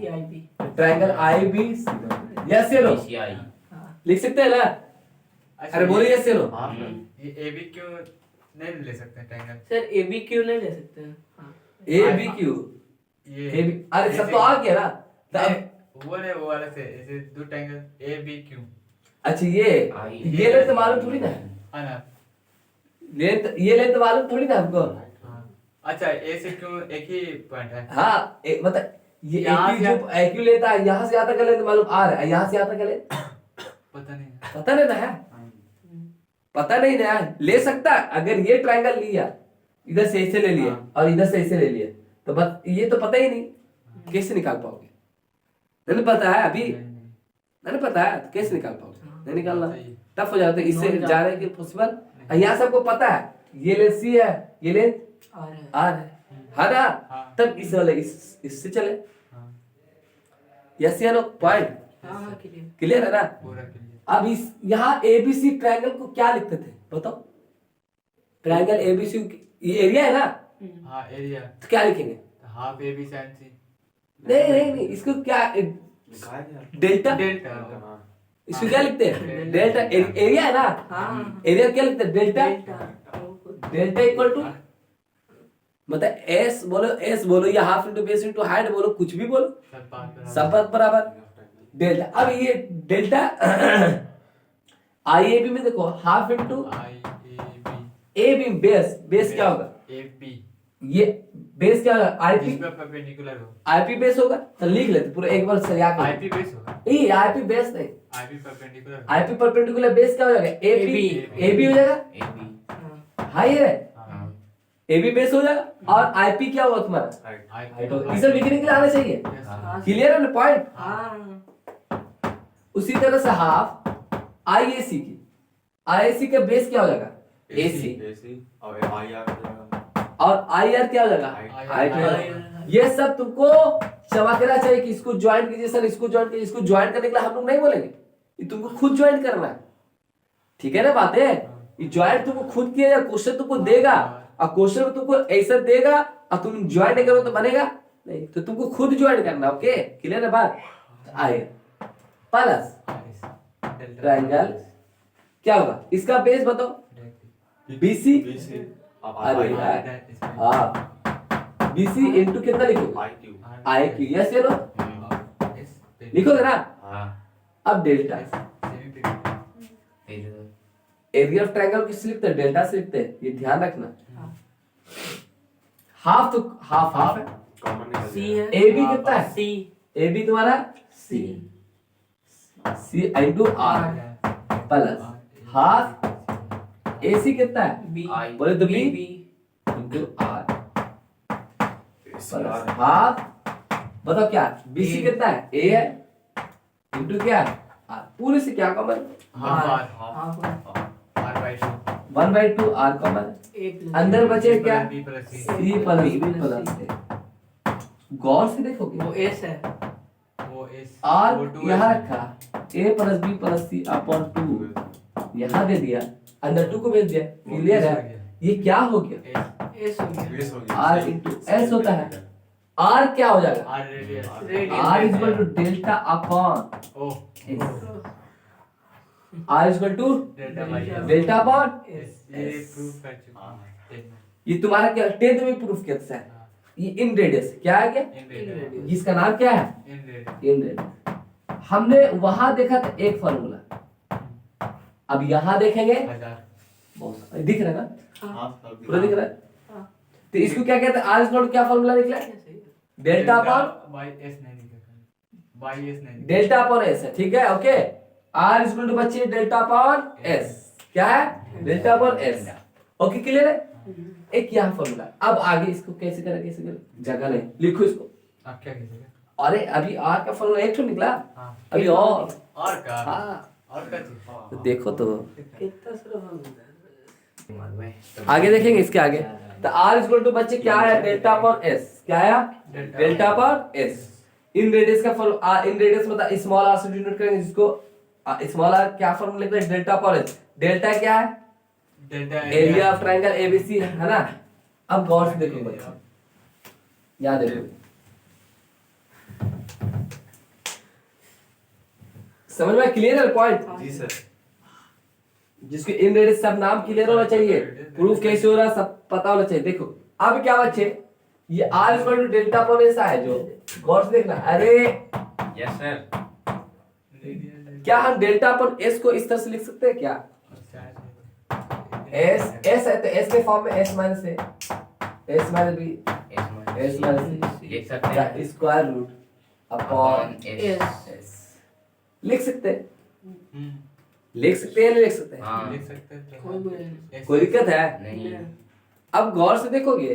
ट्रायंगल आई बी सी बन रहा है, यस लो। CI लिख सकते हैं ना? अरे बोलिए यस लो। ये AB क्यों नहीं ले सकते triangle? Sir A B Q नहीं ले सकते हैं। ए बी क्यू ये ए बी, अरे सब तो आ गया ना? तो अब वो वाला से ऐसे दो ट्रायंगल ABQ अच्छा ये ले तो मालूम थोड़ी ना, है ना? ये ले तो मालूम थोड़ी ना हमको। अच्छा A से क्यों एक ही पॉइंट है? हाँ मतलब ये यहाँ एक जो एक्यू लेता है यहाँ से आता कर तो मालूम आ रहा है, यहाँ से आता कर पता नहीं पता नहीं ना है, पता नहीं ना है। ले सकता है अगर ये ट्रायंगल लिया, इधर से ऐसे ले लिया और इधर से ऐसे ले लिया, तो बस ये तो पता ही नहीं, कैसे निकाल पाओगे? नहीं पता है अभी, नहीं पता है तो कैसे निकाल पाओगे? नहीं निकालना, टफ हो जाता है। इससे जा रहे कि पॉसिबल, यहाँ सबको पता है ये लेंथ सी है, ये लेंथ आर है ना? तब इस वाले इससे चले, यस या नो? पॉइंट क्लियर है ना? पूरा क्लियर। अब इस यहाँ एबीसी ट्रायंगल को क्या लिखते थे बताओ? ट्रायंगल एबीसी ये एरिया है ना, हाँ एरिया, तो क्या लिखेंगे? हाफ AB sin C नहीं इसको क्या डेल्टा, डेल्टा इसको क्या लिखते हैं? डेल्टा एरिया है ना? एरिया क्या लिखते हैं? डेल्टा। डेल्टा इक्वल टू मतलब एस बोलो या half into base into height बोलो, कुछ भी बोलो, सब बात बराबर। डेल्टा, अब ये डेल्टा आई ए बी में देखो half into A B, base क्या होगा? AB ये बेस क्या होगा? आईपी, जिसमें परपेंडिकुलर हो, आईपी बेस होगा, तो लिख लेते पूरा एक बार सरिया के। IP बेस होगा, ये आईपी बेस नहीं, IP perpendicular IP perpendicular base क्या हो जाएगा? एबी, एबी हो जाएगा, AB हाँ ये है हाँ एबी बेस हो जाएगा। और आईपी क्या होगा तुम्हारा? तो इसे लिखने के लिए आना चाहिए, क्लियर है ना पॉइंट? उसी तरह से हाफ आईएसी की, आईएसी का बेस क्या हो जाएगा? एसी, और आईआर क्या हो जाएगा? आई। ये सब तुमको चमकना चाहिए कि इसको ज्वाइन कीजिए सर, इसको ज्वाइन कीजिए। इसको ज्वाइन करने के लिए हम लोग नहीं बोलेंगे, ये तुमको खुद ज्वाइन करना है, ठीक है ना? बात है ये ज्वाइन तुमको खुद किया, क्वेश्चन तुमको देगा और क्वेश्चन में तुमको ऐसा देगा और तुम ज्वाइन नहीं करो तो बनेगा नहीं, तो तुमको खुद ज्वाइन करना। ओके क्लियर है बात? आए प्लस ट्रायंगल क्या होगा? इसका बेस बताओ? बीसी, अरे हाँ बीसी इंटू कितना लिखोगे? आई क्यू, यस लो लिखोगे ना? अब डेल्टा, एरिया ऑफ ट्रायंगल किससे लिखते हैं? डेल्टा से लिखते हैं, ये ध्यान रखना। हाफ तो हाफ है, सी है, ए बी कितना है? सी, ए बी तुम्हारा सी, सी इंटू आर प्लस हाफ ए सी कितना है? बी, बोले तो बी इंटू आर हाफ, बताओ क्या? बीसी कितना है? ए है इंटू क्या? आर, पूरे से क्या common? Half R/2 1/2 are common, अंदर बचे क्या, B plus C। C plus B plus A. गौर से देखोगे वो एस है। वो S आर वो 2S यहाँ है। रखा, ए प्लस बी प्लस सी अपॉन 2 यहाँ दे दिया, अंदर 2 को भेज दिया, क्लियर है। ये क्या हो गया, एस हो गया। बेस हो गया। आर इंटू एस होता है। आर क्या हो जाएगा, R radius। R is equal to delta upon O R is equal to delta by S। Delta upon. ये प्रूफ कर चुका हूँ। ये तुम्हारा क्या 10th में प्रूफ किया था, ये इन रेडियस क्या आ गया, इसका नाम क्या है, इन रेडियस। हमने वहां देखा था एक फॉर्मूला, अब यहाँ देखेंगे बहुत दिख रहा है ना, पूरा दिख रहा है। तो इसको क्या कहते हैं, आर इक्वल टू क्या फॉर्मूला निकला है, डेल्टा अपॉन बाई S नहीं निकलेगा। बाई S नहीं निकलेगा। डेल्टा अपॉन एस है, ठीक है ओके। आर इक्वल टू बच्चे डेल्टा अपॉन एस, क्या है delta upon S, okay clear है। एक यहाँ फॉर्मूला, अब आगे इसको कैसे करें, कैसे करें, जगह नहीं, लिखो इसको। आप क्या कीजिएगा? अरे अभी आर का फॉर्मूला एक तो निकला, हाँ। अभी और और का हाँ और का चीज। तो देखो तो कितना सारा फॉर्मूला है। आगे देखेंगे इसके आगे। तो आर इक्वल टू बच्चे क्या है, डेल्टा अपॉन एस, क्या है डेल्टा अपॉन एस। इन रेडियस का फॉर्मूला, इन रेडियस मतलब स्मॉल आर से डिनोट करेंगे, जिसको स्मॉल आर क्या फॉर्मूला लिखते हैं, डेल्टा अपॉन एस। डेल्टा क्या है, delta area of triangle ABC है ना। अब गौर से देखो बच्चे, याद देखो, समझ में क्लियर है पॉइंट, जी सर। जिसके इन रेडियस सब नाम क्लियर होना चाहिए, प्रूफ कैसे हो रहा है सब पता होना चाहिए। देखो अब क्या बच्चे, ये R equal to delta upon S है जो, गौर से देखना। अरे यस सर। क्या हम डेल्टा अपॉन एस को इस तरह से लिख सकते हैं क्या, एस एस है तो एस के फॉर्म में s minus A, s minus B, s minus लिख सकते का हैं square root upon s. S लिख सकते हैं, लिख सकते हैं नहीं लिख सकते हैं, हाँ लिख सकते हैं कोई बोले नहीं। कोई दिक्कत है। नहीं अब गौर से देखोगे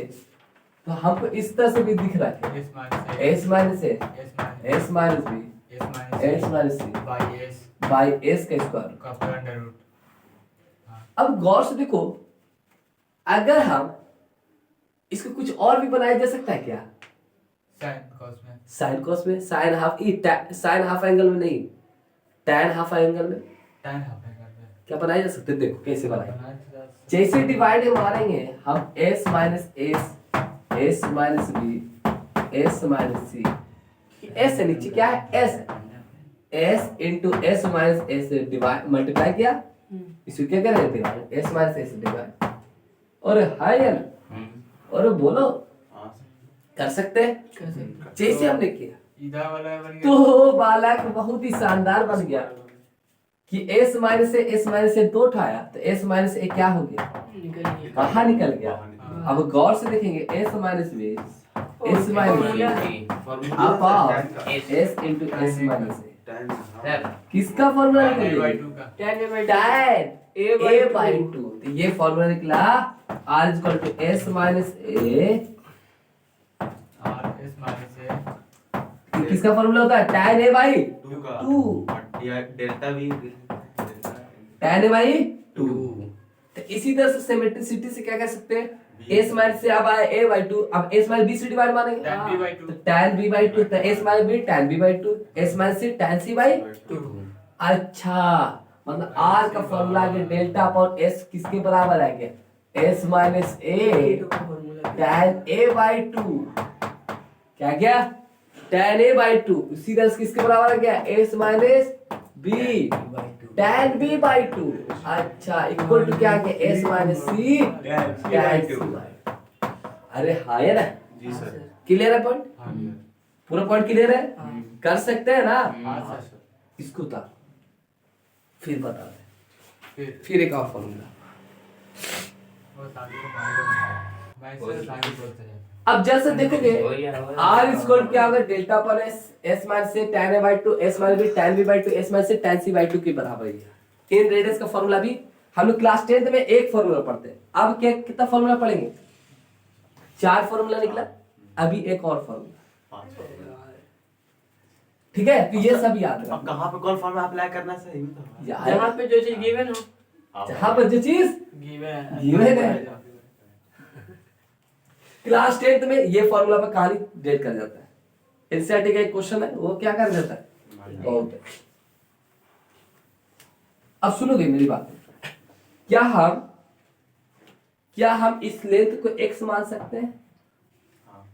तो हमको इस तरह से भी दिख रहा है, S minus S minus A, S minus S minus B, S minus S minus C by S by S का स्क्वायर। का पूरा अंडर रूट। अब गौर से देखो, अगर हम इसको कुछ और भी बनाया जा सकता है क्या, साइन कॉस में साइन कॉस में, साइन हाफ ई, साइन हाफ एंगल में नहीं, टैन हाफ एंगल में tan हाफ एंगल में क्या बनाया जा सकता है, देखो कैसे बनाएंगे। बनाया जा सकता जैसे डिवाइड मारेंगे हम s minus s, s minus B, s minus C, s से नीचे क्या है s, s into s minus s divide multiply किया, इसको क्या करेंगे divide, s minus s divide. और हाय यार, और बोलो कर सकते हैं जैसे हमने किया, इधर वाला बन गया। तो बालक बहुत ही शानदार बन गया कि s माइनस से s माइनस से 2 उठाया तो s माइनस ए क्या हो गया, निकल गया। बाहर निकल गया। अब गौर से देखेंगे s minus B, s minus s into s minus A, sir किसका फॉर्मूला tan A by निकलेगा, 2 का tan A by tan A a by by 2। 2। तो ये फॉर्मूला निकला r equal to s minus A, और S minus A किसका formula होता है tan a by 2 का 2, डेल्टा भी tan a by 2। 2 तो इसी तरह से सिमेट्रिसिटी से क्या कह सकते हैं, s माइनस से अब आया a by 2, अब s माइनस b से डिवाइड मारेंगे tan B by 2 तो tan b by 2, तो s minus b tan b by 2, s minus c tan c by 2। अच्छा मतलब r का फॉर्मूला के डेल्टा अपॉन s किसके बराबर आ गया, s minus a tan a by 2, क्या गया tan a by 2, उसी तरह से किसके बराबर आ गया s minus b tan b by 2। अच्छा इक्वल टू क्या आ गया s minus c tan c by 2। अरे हाँ है ना, जी सर। क्लियर है पॉइंट, हाँ पूरा पॉइंट क्लियर है, कर सकते हैं ना। हाँ सर इसको था फिर बता दे, फिर फिर एक और फॉर्मूला। वो साथी को मार के बनाया मैं इसे साथी बोलते हैं। अब जैसे देखोगे r इक्वल क्या होगा डेल्टा पर s माइनस से tan a by 2, s minus b tan b by 2, s minus से tan c by 2 के बराबर है। इन रेडियस का फॉर्मूला भी हम लोग क्लास 10th में एक फॉर्मूला पढ़ते हैं, अब क्या कितना फॉर्मूला पढ़ेंगे, 4 फॉर्मूला निकला, अभी एक और फॉर्मूला, ठीक है। तो ये सब याद अब रखना कहाँ पे कौन फॉर्मूला अप्लाई करना है सही बताओ। यार, जहाँ पे जो चीज गिवन हो जहां पर जो चीज गिवन है। क्लास 10th में ये फॉर्मूला पर कहानी डेट कर जाता है। एनसीईआरटी का एक क्वेश्चन है, वो क्या कर जाता है, काउंट। अब सुनोगे मेरी बात, क्या हम इस लेंथ को x मान सकते हैं?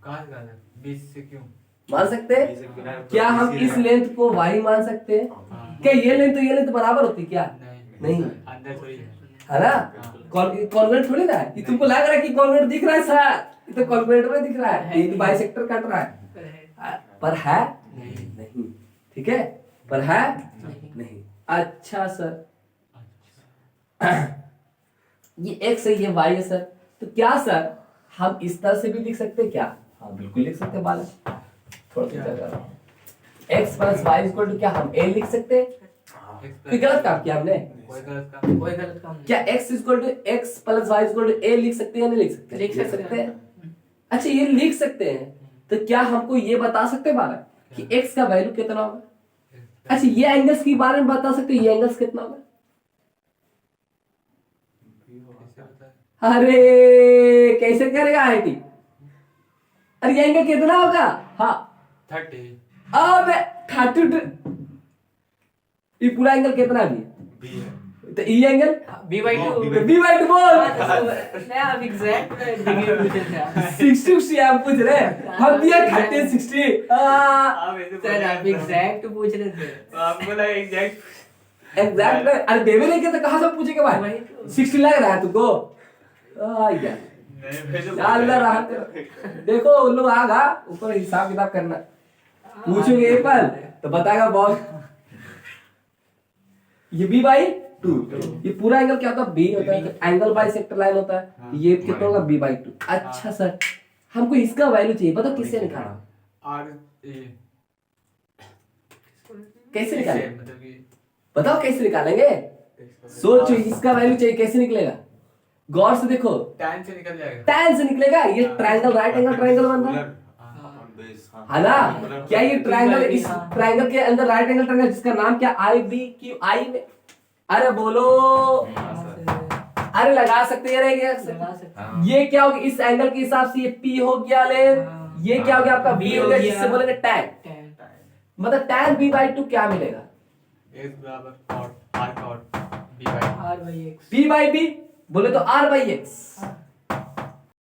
कहाँ से गाना? 20 से क्यों? मान सकते हैं? क्या हम इस लेंथ को y मान सकते हैं? क्या ये लेंथ बराबर होती क्या? नहीं। अंदर थोड़ी है ना, कॉन्ग्रेंट थोड़ी ना है। ये तुमको लग रहा है कि कॉन्ग्रेंट दिख रहा है सर, ये तो कॉन्ग्रेंट में दिख रहा है, ये बाइसेक्टर कट रहा है, पर है नहीं। ठीक है, पर है नहीं। अच्छा सर, ये x है, ये y है सर, तो क्या सर हम इस तरह से भी लिख सकते हैं क्या? हाँ बिल्कुल लिख सकते हैं बालक, थोड़ा सा कर रहा हूं। x plus Y equal to क्या हम a लिख सकते हैं? कोई गलत काम किया हमने? कोई गलत काम नहीं। क्या x equal to x plus Y equal to a लिख सकते हैं या नहीं लिख सकते? लिख सकते हैं। अच्छा ये लिख सकते हैं, तो क्या हमको ये बता सकते हैं बालक कि x का वैल्यू कितना होगा? अच्छा ये एंगल्स के बारे में बता सकते हो, ये एंगल्स कितना होगा? अरे कैसे करेगा आईटी? अरे ये एंगल कितना होगा? हाँ 30। अब 32, ये पूरा एंगल कितना भी है? B है। तो ये एंगल b/2 b/2 बोल। अब एग्जैक्ट डिग्री पूछे थे 60 आप पूछ रहे हैं, हम दिया 30 60। आप ऐसे सर, आप एग्जैक्ट पूछ रहे थे। आपको लगा एग्जैक्ट। एग्जैक्ट, अरे देवे नहीं कहते कहां से पूछेगा भाई? वही तो। 60 लग रहा है तुमको? यार या अल्लाह रहम कर। देखो उन लोग आगा ऊपर हिसाब किताब करना, पूछोगे एक बार तो बताएगा बहुत। ये b/2, ये पूरा एंगल क्या होता है? b होता है, एंगल बाई सेक्टर लाइन होता है, ये कितना होगा? b/2। अच्छा सर, हमको इसका वैल्यू चाहिए, बताओ किससे निकालना? आर ए कैसे निकालेंगे? मतलब कि बताओ कैसे निकालेंगे? सोचो, इसका वैल्यू चाहिए, कैसे निकलेगा? गौर से देखो, tan से निकल जाएगा। tan से निकलेगा। ये ट्रायंगल, राइट एंगल ट्रायंगल बन रहा है ना? क्या ये ट्रायंगल, इस ट्रायंगल के अंदर राइट एंगल ट्रायंगल जिसका नाम क्या? IBQI में, अरे बोलो, अरे लगा सकते हैं ये क्या होगा? इस एंगल के हिसाब से ये P हो गया ले, ये क्या हो गया आपका? V हो गया, जिससे बोलेंगे tan। मतलब tan b/2 क्या मिलेगा? x बराबर cot r cot b/2 r/x p/b बोले तो r/x।